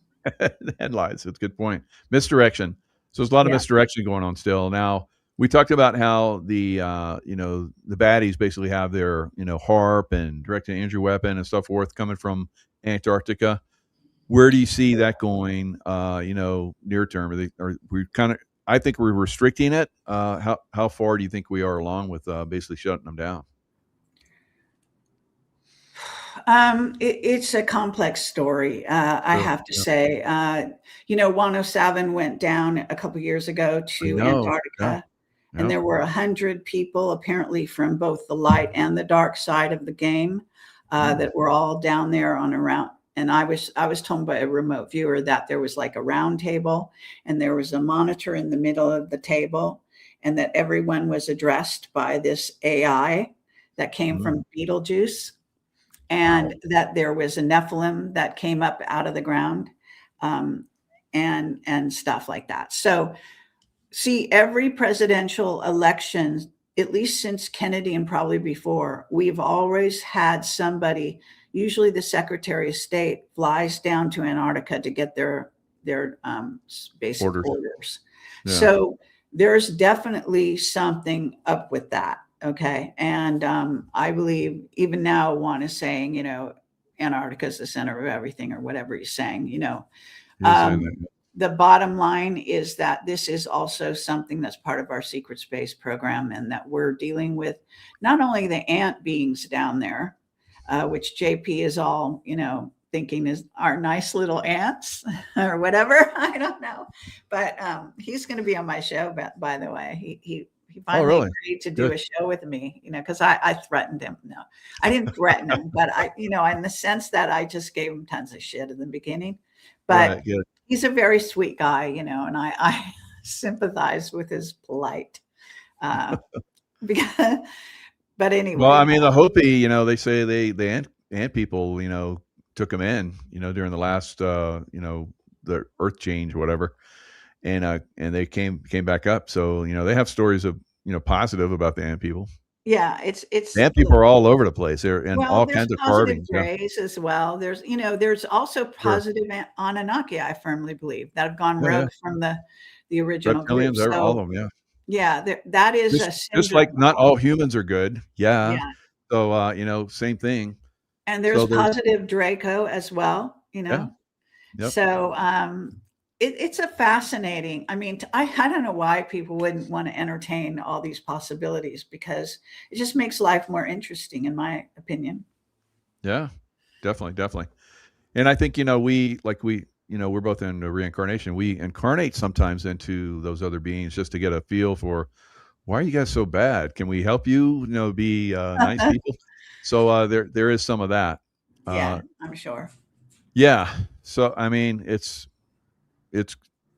headlines. That's a good point. Misdirection. So there's a lot of Yeah. misdirection going on still. Now we talked about how the baddies basically have their harp and direct energy weapon and stuff forth coming from Antarctica. Where do you see that going? Near term? Are we kind of? I think we're restricting it. How far do you think we are along with basically shutting them down? It's a complex story, I Sure. have to Yeah. say. 107 went down a couple years ago I to know. Yeah. Antarctica, and Yeah. there were 100 people, apparently from both the light and the dark side of the game, Mm. that were all down there on around. And I was told by a remote viewer that there was like a round table, and there was a monitor in the middle of the table, and that everyone was addressed by this AI that came Mm. from Beetlejuice, and Wow. that there was a Nephilim that came up out of the ground, um, and stuff like that. So, see, every presidential election, at least since Kennedy and probably before, we've always had somebody, usually the Secretary of State, flies down to Antarctica to get their basic Orders. orders. Yeah. So there's definitely something up with that. Okay, and I believe even now one is saying, Antarctica is the center of everything, or whatever he's saying. He is saying Um, that. the bottom line is that this is also something that's part of our secret space program, and that we're dealing with not only the ant beings down there, which JP is all, thinking is our nice little ants or whatever. I don't know. But he's going to be on my show, by the way. He Oh, finally really? agreed to do Good. a show with me, because I threatened him. No, I didn't threaten him, but in the sense that I just gave him tons of shit in the beginning. But Right. Good. he's a very sweet guy, and I sympathize with his plight, uh, because But Well, I anyway, mean, the Hopi, they say the ant people, took them in, during the last, the Earth change, whatever, and they came back up. So they have stories of positive about the ant people. yeah, The it's ant people are all over the place. They're in well, all there's kinds of positive carvings. Yeah, grays as well. There's also sure. positive Anunnaki, I firmly believe, that have gone Yeah, yeah. rogue from the original group. Reptilians, all So of them. Yeah. yeah, that is a Just like syndrome, not right? all humans are good. Yeah. Yeah. So, same thing. And there's So there's, positive Draco as well, yeah, yep. So it's a fascinating. I mean, I don't know why people wouldn't want to entertain all these possibilities, because it just makes life more interesting, in my opinion. Yeah, definitely, definitely. And I think, we're both in reincarnation. We incarnate sometimes into those other beings just to get a feel for, why are you guys so bad? Can we help you, be nice people? So there is some of that. Yeah, Uh, I'm sure. yeah. So I mean, it's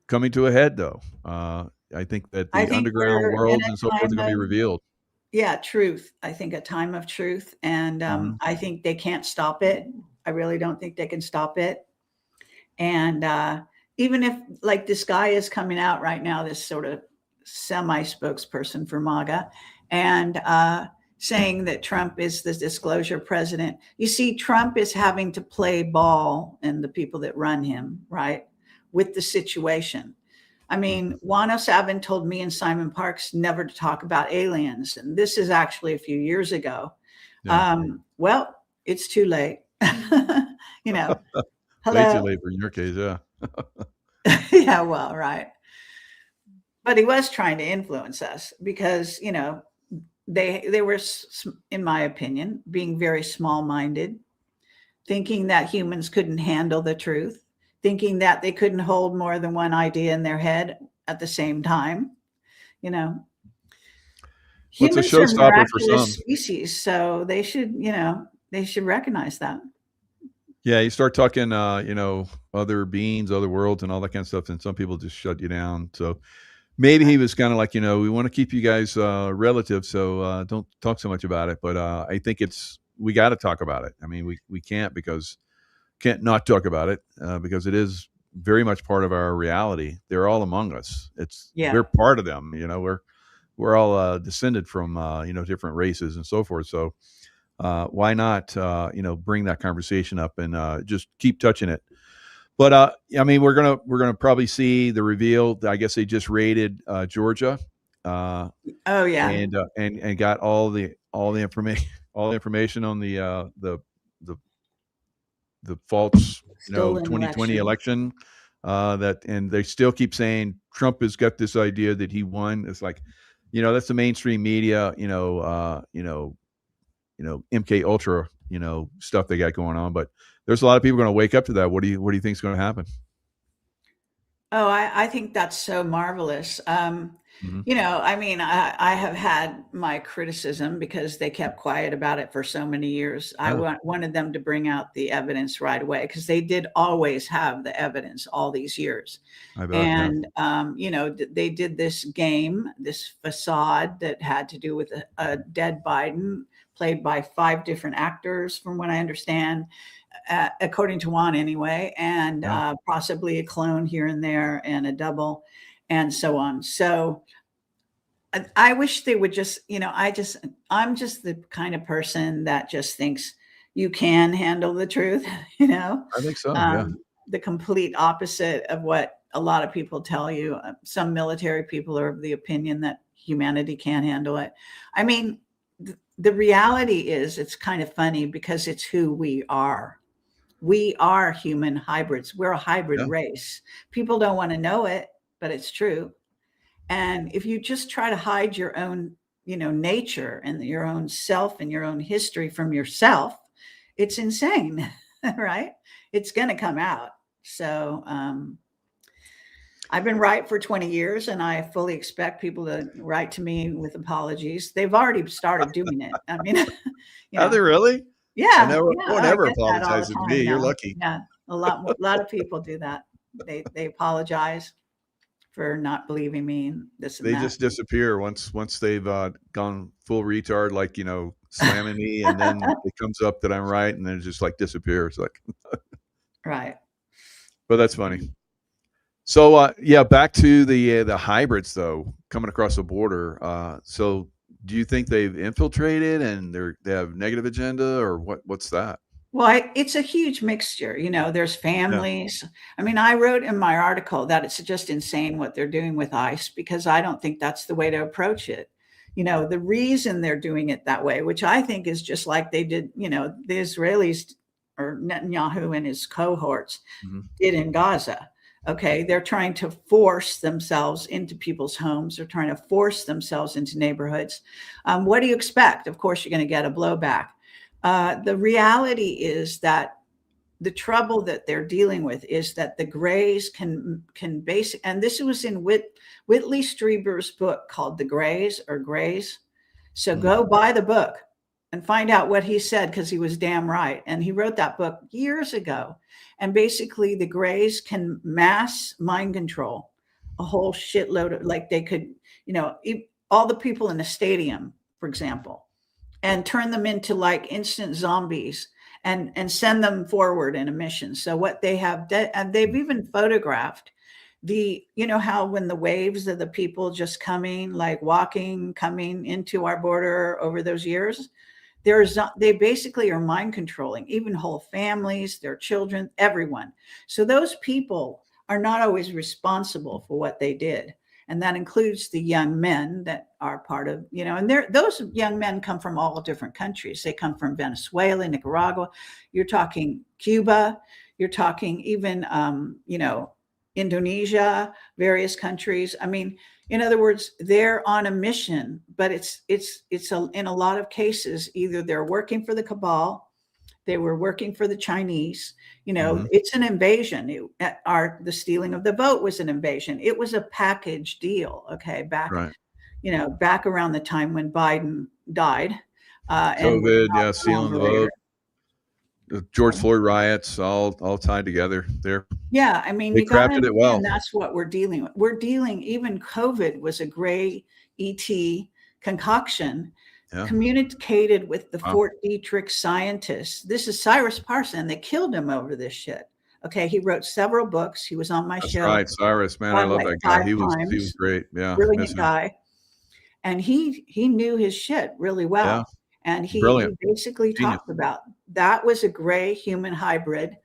coming to a head, though. I think that I the think underground we're in worlds and so a forth are time going to be of, revealed. yeah, truth. I think a time of truth, and Hmm. I think they can't stop it. I really don't think they can stop it. And even if, like, this guy is coming out right now, this sort of semi spokesperson for MAGA, and saying that Trump is the disclosure president. You see, Trump is having to play ball, and the people that run him, right, with the situation. I mean, Juan O'Savin told me and Simon Parks never to talk about aliens. And this is actually a few years ago. Yeah. Well, it's too late. you know, Way too hello. late for in your case. Yeah. Yeah, well, right. But he was trying to influence us because, they were, in my opinion, being very small minded, thinking that humans couldn't handle the truth, thinking that they couldn't hold more than one idea in their head at the same time. You know, Well, it's a humans are showstopper for some. miraculous species, so they should recognize that. Yeah, you start talking, other beings, other worlds, and all that kind of stuff, and some people just shut you down. So maybe he was kind of like, we want to keep you guys relative, so don't talk so much about it. But I think we got to talk about it. I mean, we can't not talk about it because it is very much part of our reality. They're all among us. Yeah. We're part of them. We're all descended from different races and so forth. So why not bring that conversation up and just keep touching it. But I mean, we're gonna probably see the reveal. I guess they just raided Georgia, uh, Oh yeah. and got all the information all the information on the the false Stolen 2020 election. election. And they still keep saying Trump has got this idea that he won. It's like, that's the mainstream media. MK Ultra, stuff they got going on. But there's a lot of people going to wake up to that. What do you think is going to happen? Oh, I think that's so marvelous. Mm-hmm. I mean, I have had my criticism because they kept quiet about it for so many years. I Yeah, wanted them to bring out the evidence right away, because they did always have the evidence all these years. I bet. Yeah, And, they did this game, this facade that had to do with a dead Biden, played by 5 different actors, from what I understand, according to Juan anyway, and yeah. possibly a clone here and there and a double, and so on. So I wish they would just, I'm just the kind of person that just thinks you can handle the truth, I think so. Yeah, the complete opposite of what a lot of people tell you. Some military people are of the opinion that humanity can't handle it. I mean, the reality is, it's kind of funny because it's who we are. We are human hybrids. We're a hybrid yeah. race. People don't want to know it, but it's true. And if you just try to hide your own, nature and your own self and your own history from yourself, it's insane, right? It's going to come out. So I've been right for 20 years, and I fully expect people to write to me with apologies. They've already started doing it. I mean, you Are they know, really? I yeah, never, yeah, no one I ever get that all the apologizes to me. time You're now. lucky. Yeah, a lot of people do that. They apologize. for not believing me and this and They that. just disappear once they've gone full retard, like, slamming me, and then it comes up that I'm right, and then it just like disappears. Like, Right. but that's funny. So yeah, back to the hybrids though, coming across the border. So do you think they've infiltrated and they have negative agenda, or what's that? Well, it's a huge mixture. There's Yeah. families. I mean, I wrote in my article that it's just insane what they're doing with ICE because I don't think that's the way to approach it. The reason they're doing it that way, which I think is just like they did, the Israelis or Netanyahu and his cohorts Mhm. did in Gaza. Okay. They're trying to force themselves into people's homes. They're trying to force themselves into neighborhoods. What do you expect? Of course, you're going to get a blowback. The reality is that the trouble that they're dealing with is that the Greys can base, and this was in Whitley Strieber's book called The Greys or Greys. So Mhm. go buy the book and find out what he said because he was damn right. And he wrote that book years ago. And basically, the Greys can mass mind control a whole shitload of, like they could, all the people in a stadium, for example, and turn them into like instant zombies and send them forward in a mission. So what they have, and they've even photographed how when the waves of the people just coming, like coming into our border over those years, they basically are mind controlling, even whole families, their children, everyone. So those people are not always responsible for what they did. And that includes the young men that are part of, and those young men come from all different countries. They come from Venezuela, Nicaragua. You're talking Cuba. You're talking even, Indonesia, various countries. I mean, in other words, they're on a mission, but in a lot of cases, either they're working for the cabal, they were working for the Chinese. Mhm. It's an invasion. The stealing of the vote was an invasion. It was a package deal. Okay, Right. back around the time when Biden died, and was COVID, not yeah, no stealing the longer later. vote, the George Floyd riots, all tied together there. Yeah, I mean, They you got to crafted it well. understand that's what we're dealing with. Even COVID was a gray ET concoction Yeah. communicated with the Wow. Fort Detrick scientists. This is Cyrus Parson. They killed him over this shit. Okay, he wrote several books. He was on my That's show right, Cyrus, man, I love like that guy. five He was times. great. Yeah, miss Brilliant him. guy, and he knew his shit really Yeah, well. And he brilliant. basically Genius. talked about that was a gray human hybrid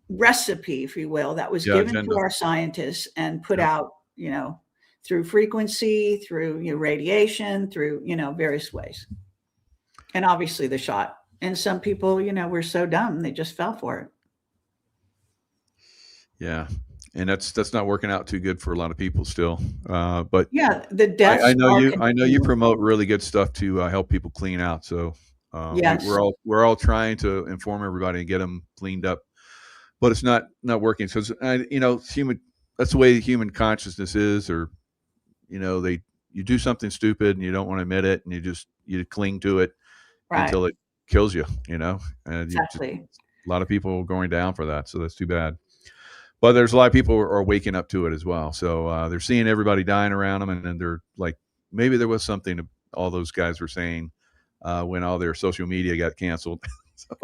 recipe, if you will, that was Yeah, given to agenda. our scientists and put Yeah. out, through frequency, through radiation, through various ways, and obviously the shot. And some people, were so dumb they just fell for it. Yeah, and that's not working out too good for a lot of people still. But Yeah, the I deaths know are you continuing. promote really good stuff to help people clean out. So Yes, we're all trying to inform everybody and get them cleaned up, but it's not working. So it's human. That's the way the human consciousness is, or they you do something stupid and you don't want to admit it, and you cling to it right, until it kills you. And you just exactly. a lot of people going down for that. So that's too bad. But there's a lot of people who are waking up to it as well. So they're seeing everybody dying around them, and then they're like, maybe there was something all those guys were saying when all their social media got canceled. So,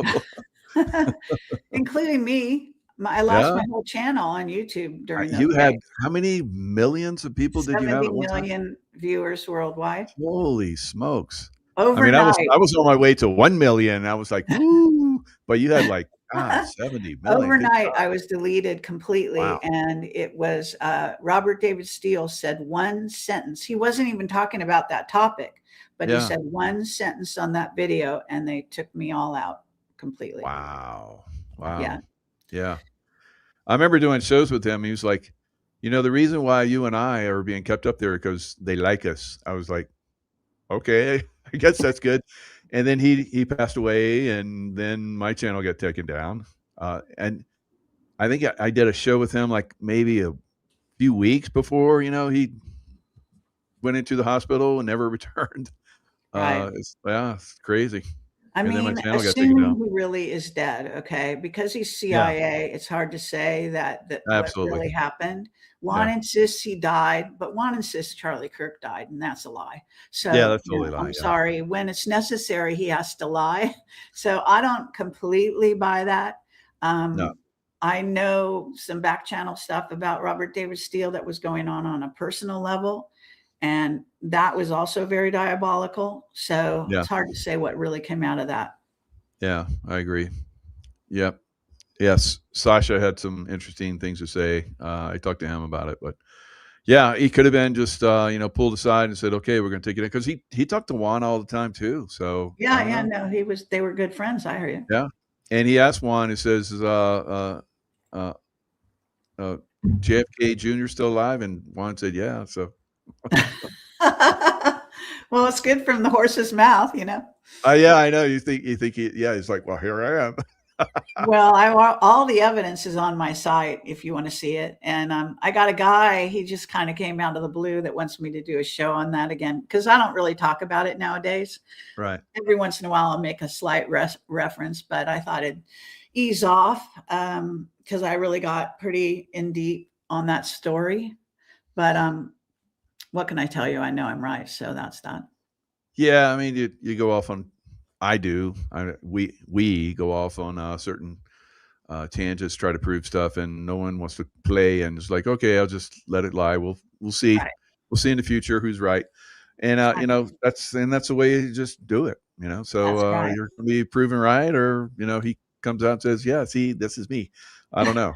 Including me. I lost yeah, my whole channel on YouTube during those you days. had how many millions of people did you have 70 at one time? million viewers worldwide Holy smokes! I mean, overnight. I was on my way to 1 million. I was like, woo! But you had like God, 70 million. Good Overnight, God! I was deleted completely, Wow. and it was Robert David Steele said one sentence. He wasn't even talking about that topic, but he Yeah. said one sentence on that video, and they took me all out completely. Wow. Yeah, Wow. Yeah. I remember doing shows with him. He was like, the reason why you and I are being kept up there because they like us. I was like, okay, I guess that's good. And then he passed away, and then my channel got taken down. And I think I did a show with him like maybe a few weeks before, he went into the hospital and never returned. right. It's crazy. I and then my mean, channel got taken assume down. he really is dead, okay? Because he's Yeah, CIA, it's hard to say that what absolutely. really happened. Juan Yeah. insists he died, but Juan insists Charlie Kirk died, and that's a lie. Yeah, So, that's totally a lie, I'm yeah. sorry. When it's necessary, he has to lie. So I don't completely buy that. No. I know some back channel stuff about Robert David Steele that was going on a personal level, and that was also very diabolical. So Yeah. it's hard to say what really came out of that. Yeah, I agree. Yep. Yes, Sasha had some interesting things to say. I talked to him about it, but yeah, he could have been just pulled aside and said, "Okay, we're going to take it in," because he talked to Juan all the time too. So I Yeah, don't yeah, know. no, they were good friends, I hear you. Yeah, and he asked Juan. He says, uh, uh, "JFK Jr. still alive?" And Juan said, "Yeah." So Well, it's good from the horse's mouth, you know? yeah, I know. You think he's like, "Well, here I am." Well, all the evidence is on my site if you wanna see it, and, I got a guy, he just kinda came out of the blue that wants me to do a show on that again because I don't really talk about it nowadays. Right. Every once in a while, I'll make a slight reference, but I thought it'd ease off, because I really got pretty in deep on that story, but, what can I tell you? I know I'm right, so that's that. Yeah, I mean, you go off on. I do. We go off on certain tangents, try to prove stuff, and no one wants to play. And it's like, okay, I'll just let it lie. We'll see. Right. We'll see in the future who's right. And Exactly. that's the way you just do it. So That's right. you're going to be proven right, or he comes out and says, "Yeah, see, this is me." I don't know.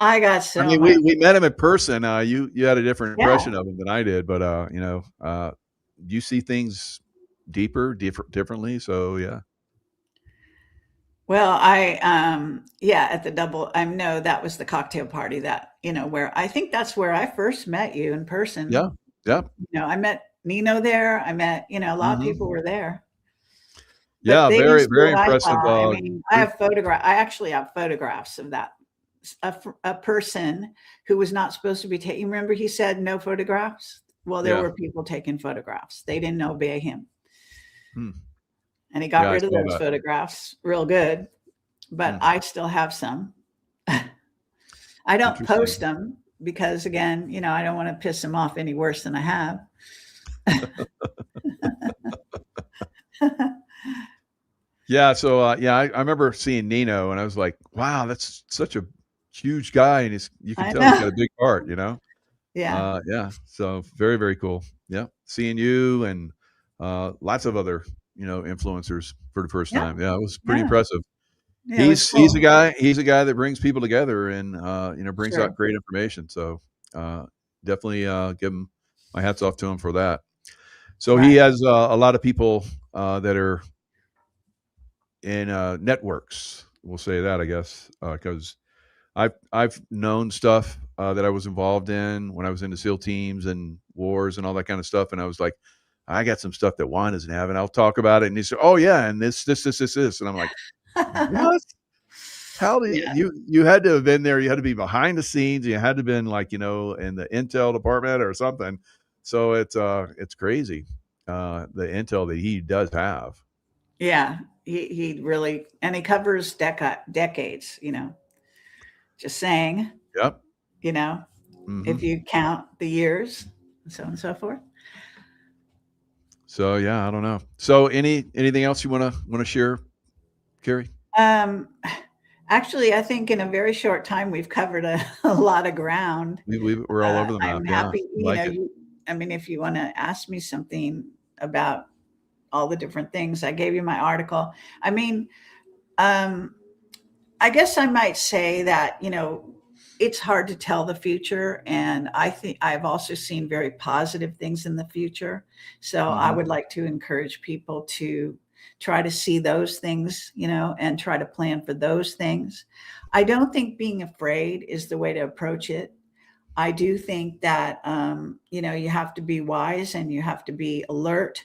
I got I so mean, much. we met him in person. You had a different Yeah. impression of him than I did, but you see things differently. So yeah, Well, yeah, at the double, I know that was the cocktail party that, where I think that's where I first met you in yeah, person. yeah, I met Nino there. I met, a lot of people hmm were there, but yeah. they didn't Very see very what I impressive saw. I mean, group. I actually have photographs of that. A person who was not supposed to be taking, remember he said no photographs? Well, there Yeah. were people taking photographs. They didn't obey him. Hmm. And he got Yeah, I rid of saw those that. photographs real good, but Hmm. I still have some. I don't post Interesting. them because, again, I don't want to piss him off any worse than I have. Yeah. So yeah, I remember seeing Nino, and I was like, wow, that's such a huge guy, and you can I tell he's got know. a big heart. Yeah. Yeah. So very very cool. Yeah, seeing you and lots of other influencers for the first Yeah. time. Yeah, it was pretty Yeah. impressive. Yeah. It was He's a cool. guy. He's a guy that brings people together and brings Sure. out great information. So uh, definitely give him my hats off to him for that. So he Right. has a lot of people that are in networks. We'll say that, I guess, because I've known stuff that I was involved in when I was in the SEAL teams and wars and all that kind of stuff, and I was like, I got some stuff that Juan doesn't have, and I'll talk about it. And he said, "Oh yeah, and this," and I'm like, "What? How do Yeah. you had to have been there? You had to be behind the scenes. You had to have been like in the intel department or something." So it's crazy the intel that he does have. Yeah. He really, and he covers decades, just saying, Yep. you know, Hmm. if you count the years and so on and so forth. So yeah, I don't know. So anything else you wanna share, Kerry? Um, Actually, I think in a very short time we've covered a lot of ground. We're all over the map. I'm Yeah, happy, I like it. I mean, if you want to ask me something about all the different things, I gave you my article. I mean, um, I guess I might say that, it's hard to tell the future. And I think I've also seen very positive things in the future. So I Hmm. would like to encourage people to try to see those things, and try to plan for those things. I don't think being afraid is the way to approach it. I do think that, you have to be wise and you have to be alert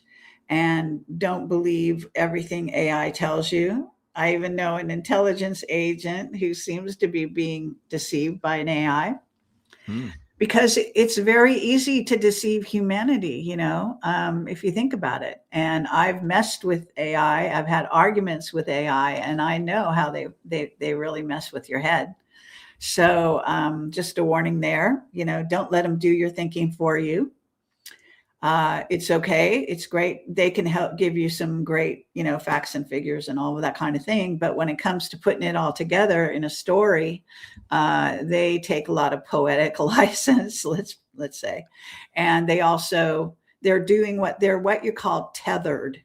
and don't believe everything AI tells you. I even know an intelligence agent who seems to be being deceived by an AI. Hmm. because it's very easy to deceive humanity, if you think about it. And I've messed with AI. I've had arguments with AI, and I know how they really mess with your head. So just a warning there, don't let them do your thinking for you. It's okay. It's great. They can help give you some great, facts and figures and all of that kind of thing. But when it comes to putting it all together in a story, they take a lot of poetic license, let's say. And they're doing what you call tethered,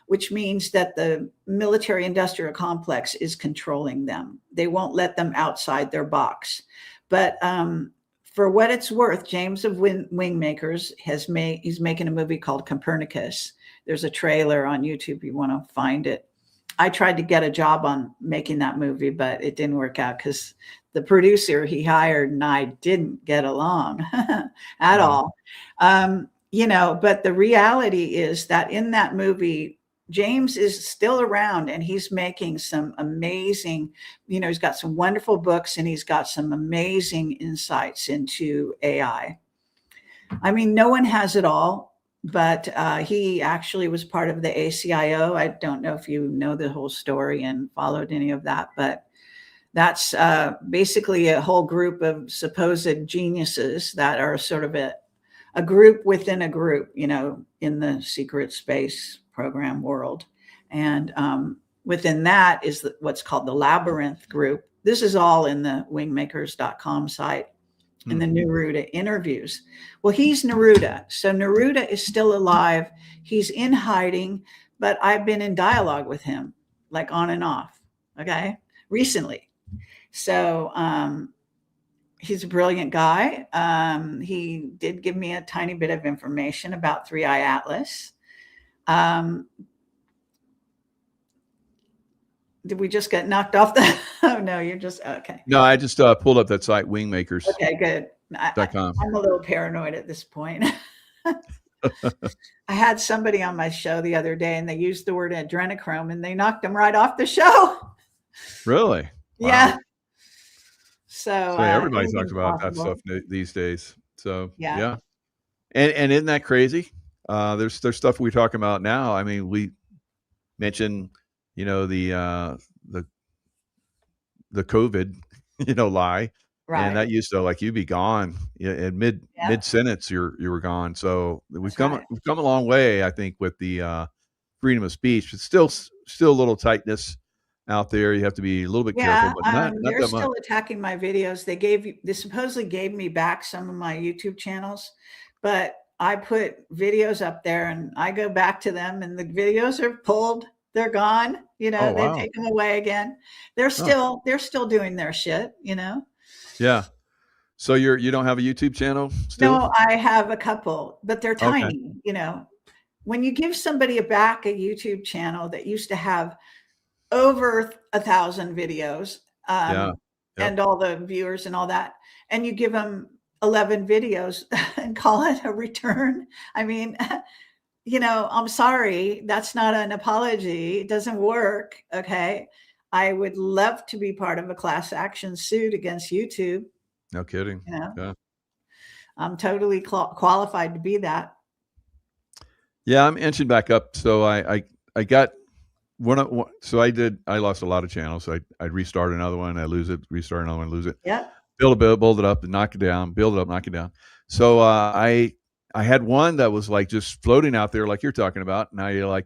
which means that the military industrial complex is controlling them. They won't let them outside their box. But for what it's worth, James of Wingmakers he's making a movie called Copernicus. There's a trailer on YouTube if you want to find it. I tried to get a job on making that movie, but it didn't work out because the producer he hired and I didn't get along at all. But the reality is that in that movie, James is still around and he's making some amazing, he's got some wonderful books and he's got some amazing insights into AI. I mean, no one has it all, but he actually was part of the ACIO. I don't know if you know the whole story and followed any of that, but that's basically a whole group of supposed geniuses that are sort of a group within a group, in the secret space program world. And within that is what's called the Labyrinth group. This is all in the wingmakers.com site in the Neruda interviews. Well, he's Neruda. So Neruda is still alive. He's in hiding, but I've been in dialogue with him, like on and off, okay, recently. So he's a brilliant guy. He did give me a tiny bit of information about 3IAtlas. Did we just get knocked off the? Oh no, you're just okay. No, I just pulled up that site, wingmakers. Okay, good. I'm a little paranoid at this point. I had somebody on my show the other day and they used the word adrenochrome and they knocked them right off the show. Really? Wow. Yeah. So everybody talks about that stuff these days. So yeah. And isn't that crazy? There's stuff we talk about now. I mean, we mentioned, the COVID, lie, right. And that used to you'd be gone in mid sentence. You were gone. So we've come a long way, I think, with the freedom of speech. It's still a little tightness out there. You have to be a little bit careful, but not they're that still much. Attacking my videos. They supposedly gave me back some of my YouTube channels, but I put videos up there and I go back to them and the videos are pulled. They're gone. They take them away again. They're still doing their shit, Yeah. So you don't have a YouTube channel still? No, I have a couple, but they're tiny, When you give somebody back a YouTube channel that used to have over 1,000 videos, and all the viewers and all that, and you give them 11 videos and call it a return. I mean, I'm sorry, that's not an apology. It doesn't work. Okay. I would love to be part of a class action suit against YouTube. No kidding. Yeah. I'm totally qualified to be that. Yeah. I'm inching back up. So I got I lost a lot of channels. I'd restart another one. I lose it, restart another one, lose it. Yeah. Build it up and knock it down, build it up, knock it down. So I had one that was just floating out there, like you're talking about. Now you're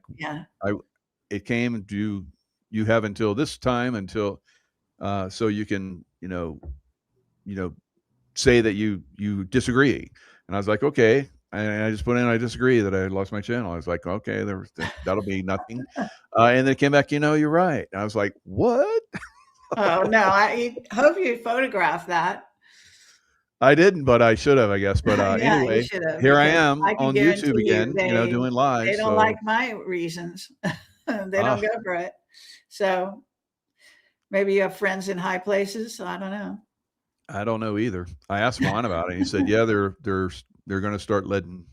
it came and you have until this time so you can, say that you disagree. And I was like, okay. And I just put in, I disagree that I lost my channel. I was like, okay, that'll be nothing. And then it came back, you're right. And I was like, what? Oh no, I hope you photographed that. I didn't, but I should have, I guess. But anyway, here I am on YouTube again, doing live. They don't like my reasons. They don't go for it. So maybe you have friends in high places. I don't know. I don't know either. I asked Juan about it. He said, yeah, they're going to start letting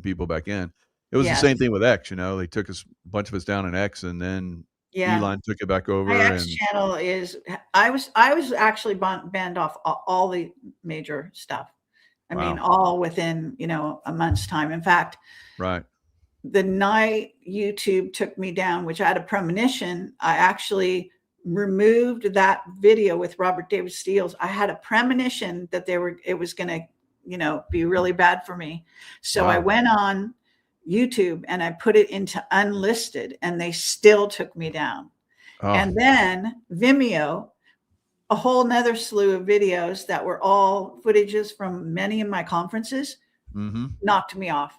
people back in. It was the same thing with X. They took a bunch of us down in X, and then Elon took it back over. My X channel is. I was actually banned off all the major stuff. I mean, Wow. all within, a month's time. In fact, Right. the night YouTube took me down, which I had a premonition, I actually removed that video with Robert David Steele's. I had a premonition that it was going to, be really bad for me. So I Wow. went on YouTube and I put it into unlisted and they still took me down. Oh. And then Vimeo, a whole nother slew of videos that were all footages from many of my conferences, Mm-hmm. knocked me off.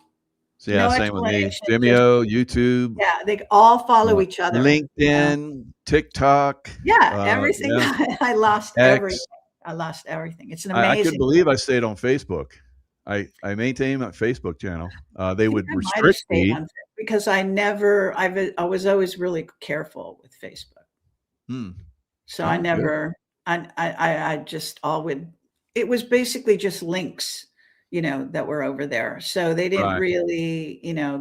So yeah, No same with me. explanation, just, Vimeo, YouTube, yeah, they all follow each other. LinkedIn, TikTok, Yeah, everything. yeah, I lost everything. X. I lost everything. It's an I couldn't amazing believe thing. I stayed on Facebook. I maintained my Facebook channel. They I think would I might have restrict stayed me. on it because I was always really careful with Facebook. Hmm. So I Oh, good. never, I just all would, it was basically just links, that were over there. So they didn't Right. really,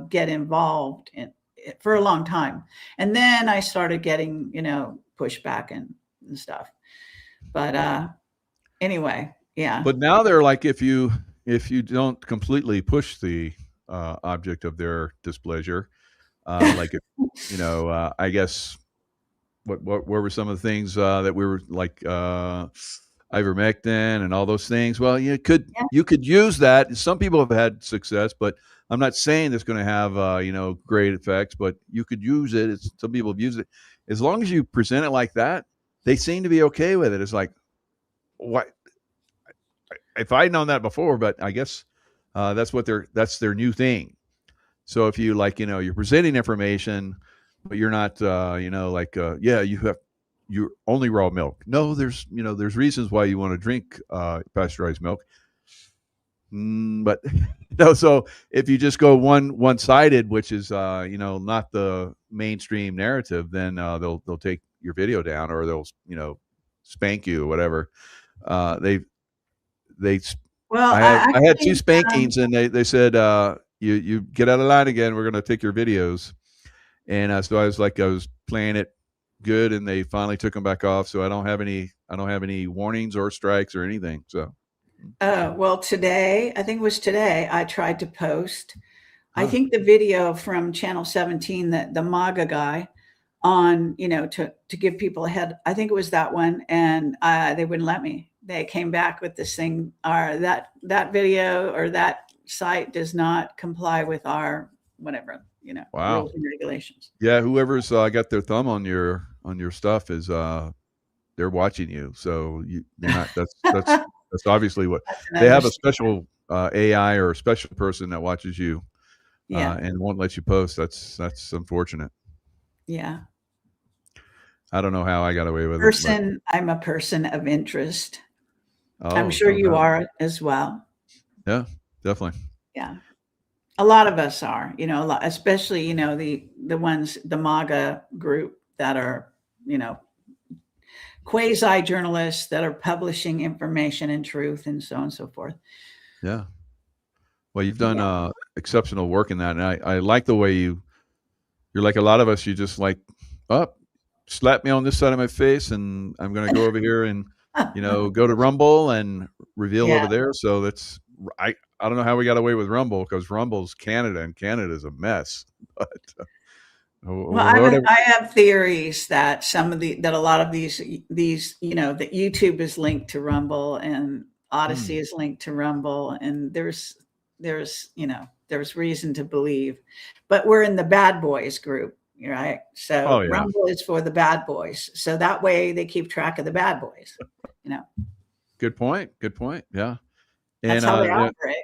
get involved in it for a long time. And then I started getting, pushback and stuff. But anyway, yeah. But now they're like, if you don't completely push the object of their displeasure, like if, I guess what were some of the things that we were like ivermectin and all those things? Well, Yeah. you could use that. Some people have had success, but I'm not saying it's going to have great effects. But you could use it. Some people have used it. As long as you present it like that, they seem to be okay with it. It's like, what if I'd known that before? But I guess that's their new thing. So if you like, you're presenting information, but you're not, yeah, you're only raw milk. No, there's reasons why you want to drink pasteurized milk. But no, so if you just go one sided, which is not the mainstream narrative, then they'll take your video down, or they'll spank you or whatever. They they Well, I I had two actually, spankings, and they said, you get out of line again. We're going to take your videos. And so I was playing it good, and they finally took them back off. So I don't have any warnings or strikes or anything. So, well, today, I think it was today, I tried to post, I huh. think the video from Channel 17, that the MAGA guy on, to give people a head. I think it was that one, and they wouldn't let me. They came back with this thing, or that video or that site does not comply with our whatever, Wow. rules and regulations. Yeah, whoever's got their thumb on your stuff is they're watching you. So they're not. That's obviously what That's an they have, a understatement. special AI or a special person that watches you Yeah, and won't let you post. That's unfortunate. yeah. I don't know how I got away with it, but I'm a person of interest. I'm oh, sure no you doubt. are as well. Yeah, definitely. Yeah. A lot of us are, a lot, especially, the ones, the MAGA group that are, you know, quasi journalists that are publishing information and truth and so on and so forth. Yeah. Well, you've done Yeah. exceptional work in that, and I like the way you're like a lot of us. You just like, up, slap me on this side of my face, and I'm going to go over here and go to Rumble and reveal Yeah. over there. So I don't know how we got away with Rumble, because Rumble's Canada, and Canada's a mess. But Well, whatever. I have theories that that a lot of these, that YouTube is linked to Rumble and Odyssey Hmm. is linked to Rumble, and there's reason to believe, but we're in the bad boys group, right? Oh So yeah. Rumble is for the bad boys, so that way they keep track of the bad boys. You know, Good point. Good point. Yeah. that's And how they operate.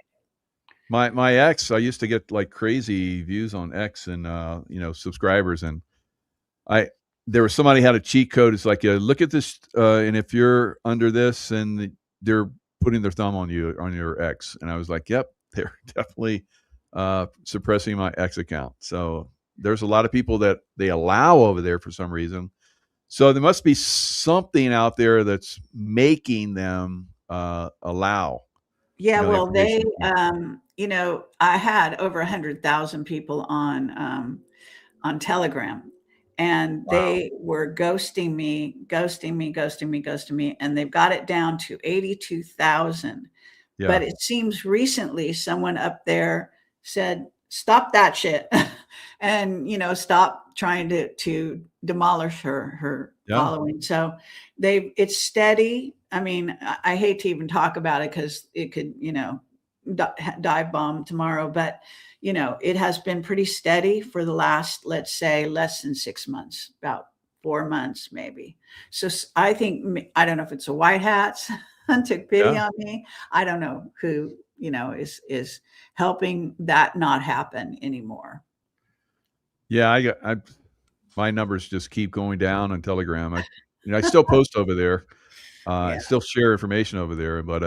my ex, I used to get like crazy views on X, and subscribers, and I there was somebody had a cheat code. It's like, look at this, and if you're under this, and they're putting their thumb on you on your X, and I was like, yep, they're definitely suppressing my X account. So there's a lot of people that they allow over there for some reason. So there must be something out there that's making them allow Yeah, well, information. I had over 100,000 people on Telegram, and Wow. they were ghosting me, ghosting me, ghosting me, ghosting me, and they've got it down to 82,000 Yeah. But it seems recently someone up there said, "Stop that shit," and stop trying to demolish her Yeah. following. So it's steady. I mean, I hate to even talk about it because it could dive bomb tomorrow, but it has been pretty steady for the last, let's say, less than 6 months, about 4 months maybe. So I think, I don't know if it's a white hats took pity Yeah. on me. I don't know who is helping that not happen anymore. Yeah. My numbers just keep going down on Telegram. I still post over there. I Yeah, still share information over there, but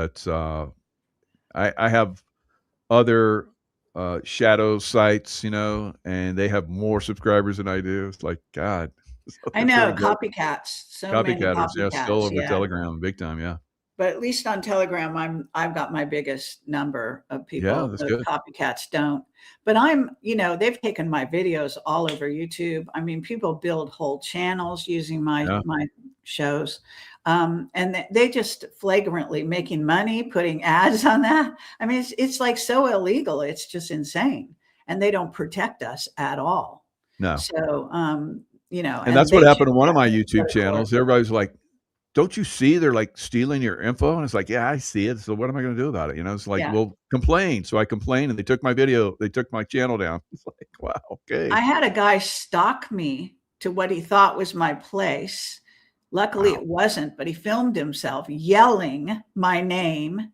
I have other shadow sites, and they have more subscribers than I do. It's like, God, I it's know, really good. copycats, so many Copycatters, yeah, still copycats. over Yeah, Telegram, big time, yeah. but at least on Telegram, I've got my biggest number of Yeah, people. that's The good. copycats don't. But they've taken my videos all over YouTube. I mean, people build whole channels using my Yeah, my shows, and they just flagrantly making money, putting ads on that. I mean, it's like so illegal. It's just insane, and they don't protect us at all. no. So, And and that's what they happened should to one of my definitely go YouTube to court. channels. Everybody's like, "Don't you see they're, like, stealing your info?" And it's like, "Yeah, I see it, so what am I gonna do about it?" It's like, Yeah. "Well, complain." So I complained, and they took my channel down. It's like, wow, okay. I had a guy stalk me to what he thought was my place. Luckily, Wow. it wasn't, but he filmed himself yelling my name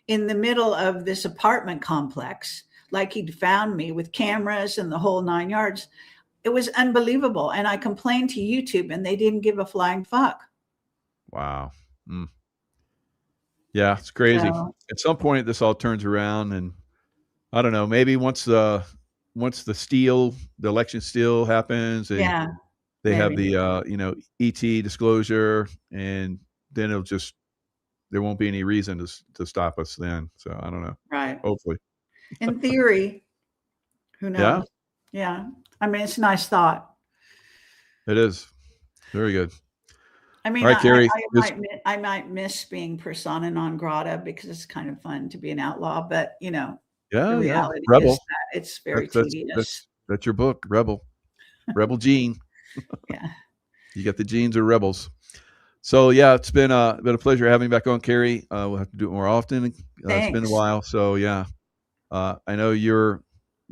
in the middle of this apartment complex, like he'd found me with cameras and the whole 9 yards. It was unbelievable. And I complained to YouTube and they didn't give a flying fuck. Wow. Mm. Yeah, it's crazy. So, At some point, this all turns around, and I don't know, maybe once the election steal happens, yeah, they have maybe. the, ET disclosure, and then there won't be any reason to stop us then. So I don't know. Right. Hopefully. In theory, who Yeah, knows? Yeah. I mean, it's a nice thought. it is. Very good. I All mean, right, Carrie. I might miss being persona non grata because it's kind of fun to be an outlaw, but the Yeah, yeah. reality is Rebel. that it's very That's that's tedious. that's your book, Rebel. Rebel Gene. Yeah. You got the genes of rebels. So yeah, it's been a pleasure having you back on, Carrie. We'll have to do it more often. It's been a Thanks. while, so yeah. I know you're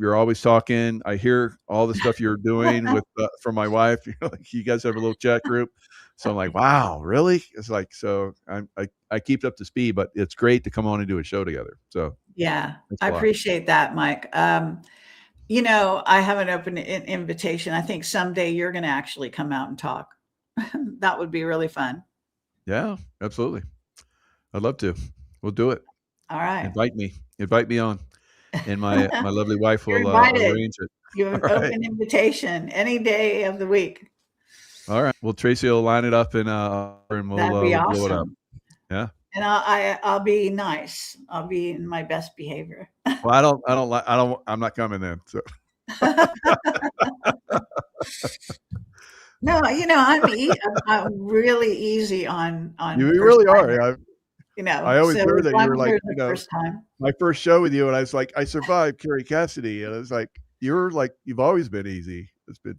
always talking. I hear all the stuff you're doing with from my wife. Like you guys have a little chat group. So I'm like, wow, really? It's like so. I keep up to speed, but it's great to come on and do a show together. So Yeah. thanks I a lot. appreciate that, Mike. I have an open invitation. I think someday you're going to actually come out and talk. That would be really fun. Yeah, absolutely. I'd love to. We'll do it. All right. Invite me. Invite me on, and my lovely wife You're will invited. arrange it. You have All an right. open invitation any day of the week. All right. Well, Tracy will line it up and That'd be we'll blow it up. awesome. Yeah. And I'll be nice. I'll be in my best behavior. Well, I'm not coming then. So No, I'm really easy on you first really are. timers, I always so heard if that you I'm were like, here the first time. my first show with you, and I was like, I survived Kerry Cassidy, and I was like, you've always been easy. It's been,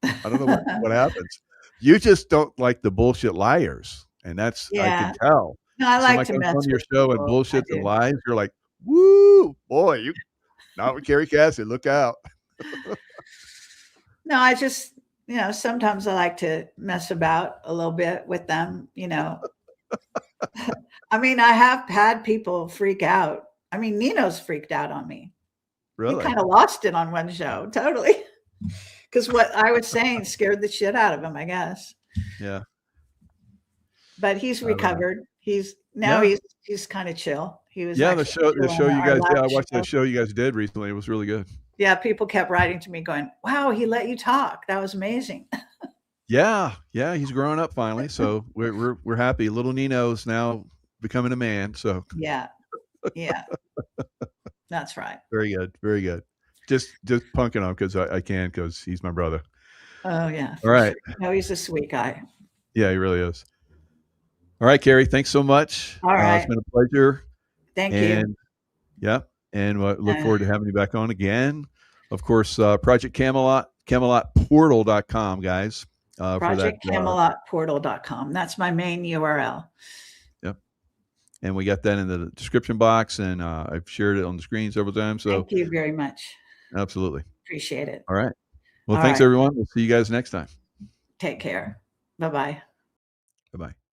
I don't know what happens. You just don't like the bullshit liars, and I can Yeah. tell. No, I like Somebody to comes mess on your with show and people. I bullshits and do. lies, you're like, woo, boy, you not with Kerry Cassidy. Look out. No, I just, sometimes I like to mess about a little bit with them. I mean, I have had people freak out. I mean, Nino's freaked out on me. He Really? kinda lost it on one show, totally, because what I was saying scared the shit out of him, I guess. Yeah. But he's I don't know. recovered. Yeah. He's kinda chill. He was Yeah. actually The chill on show you our guys. Yeah, I last watched show. that show you guys did recently. It was really good. Yeah, people kept writing to me going, "Wow, he let you talk. That was amazing." Yeah, yeah, he's growing up finally, so we're happy. Little Nino's now becoming a man, so Yeah, yeah, that's right. very good, very good. Just punking him because I can because he's my brother. Oh, yeah, All for right, sure. No, he's a sweet guy. yeah, he really is. All right, Carrie, thanks so much. All It's right. been a pleasure. Thank you. And yeah, and look forward to having you back on again. Of course, Project Camelot, CamelotPortal.com, guys. For that. ProjectCamelotPortal.com. That's my main URL. Yep. And we got that in the description box, and I've shared it on the screen several times. So thank you very much. Absolutely. Appreciate it. All right. Well, All thanks, right. everyone. We'll see you guys next time. Take care. Bye-bye. Bye-bye.